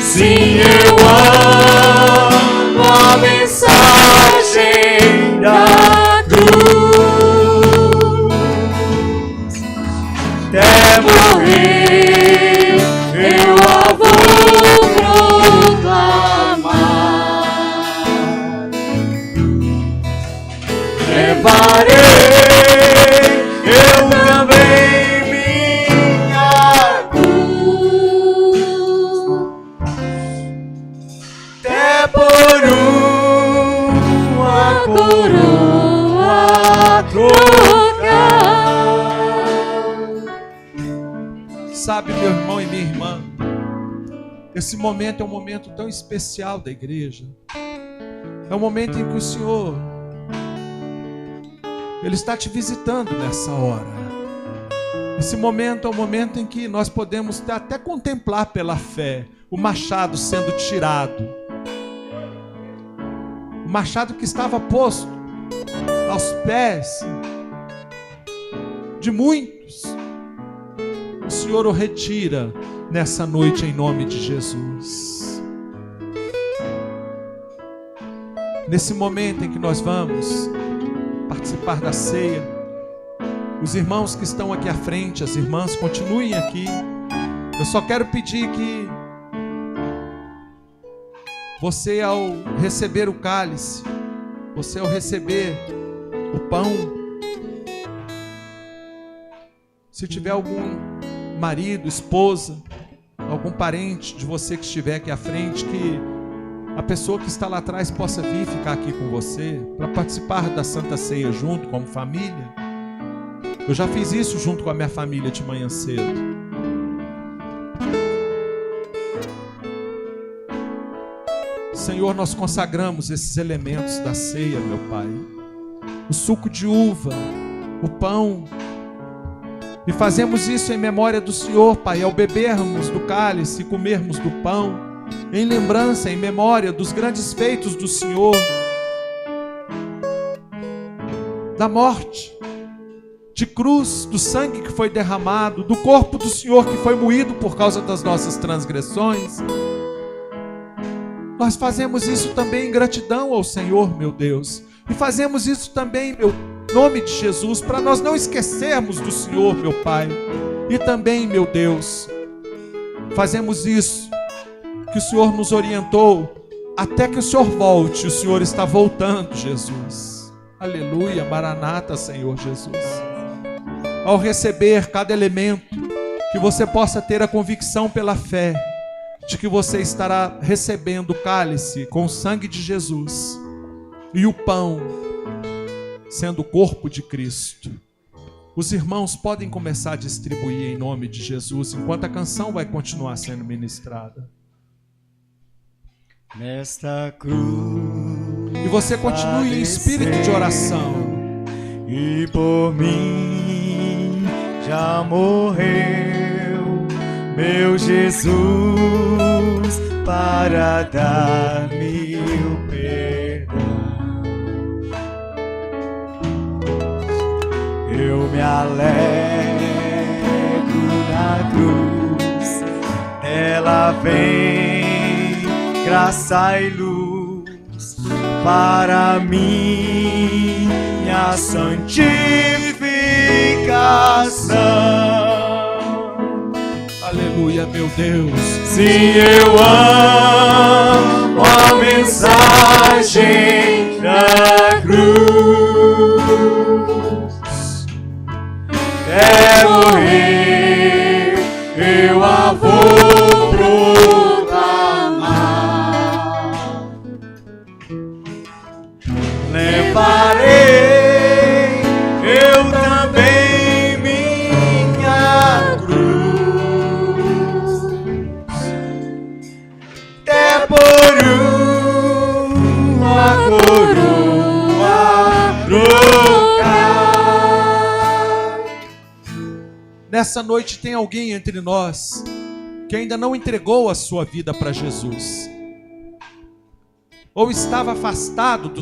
Sim, eu amo a mensagem da cruz. Até morrer eu a vou proclamar. Levarei eu também minha cruz, até por uma coroa trocar.
Sabe, meu irmão e minha irmã, esse momento é um momento tão especial da igreja. É um momento em que o Senhor, Ele está te visitando nessa hora. Esse momento é um momento em que nós podemos até contemplar pela fé o machado sendo tirado. O machado que estava posto aos pés de muitos. O Senhor o retira nessa noite em nome de Jesus. Nesse momento em que nós vamos participar da ceia, os irmãos que estão aqui à frente, as irmãs, continuem aqui. Eu só quero pedir que você, ao receber o cálice, você ao receber o pão, se tiver algum marido, esposa, algum parente de você que estiver aqui à frente, que a pessoa que está lá atrás possa vir ficar aqui com você para participar da Santa Ceia junto, como família. Eu já fiz isso junto com a minha família de manhã cedo. Senhor, nós consagramos esses elementos da ceia, meu Pai. O suco de uva, o pão. E fazemos isso em memória do Senhor, Pai, ao bebermos do cálice e comermos do pão, em lembrança, em memória dos grandes feitos do Senhor, da morte, de cruz, do sangue que foi derramado, do corpo do Senhor que foi moído por causa das nossas transgressões. Nós fazemos isso também em gratidão ao Senhor, meu Deus, e fazemos isso também, meu nome de Jesus, para nós não esquecermos do Senhor, meu Pai. E também, meu Deus, fazemos isso que o Senhor nos orientou, até que o Senhor volte. O Senhor está voltando, Jesus. Aleluia, Maranata, Senhor Jesus. Ao receber cada elemento, que você possa ter a convicção pela fé de que você estará recebendo o cálice com o sangue de Jesus e o pão sendo o corpo de Cristo. Os irmãos podem começar a distribuir em nome de Jesus, enquanto a canção vai continuar sendo ministrada.
Nesta cruz.
E você continue em espírito de oração.
E por mim já morreu meu Jesus para dar-me o perdão. Eu me alegro na cruz, ela vem graça e luz para minha santificação.
Aleluia, meu Deus.
Sim, eu amo a mensagem da cruz. É morrer, eu a vou proclamar. Levarei eu também minha cruz, até por uma coroa trocar.
Nessa noite tem alguém entre nós que ainda não entregou a sua vida para Jesus, ou estava afastado do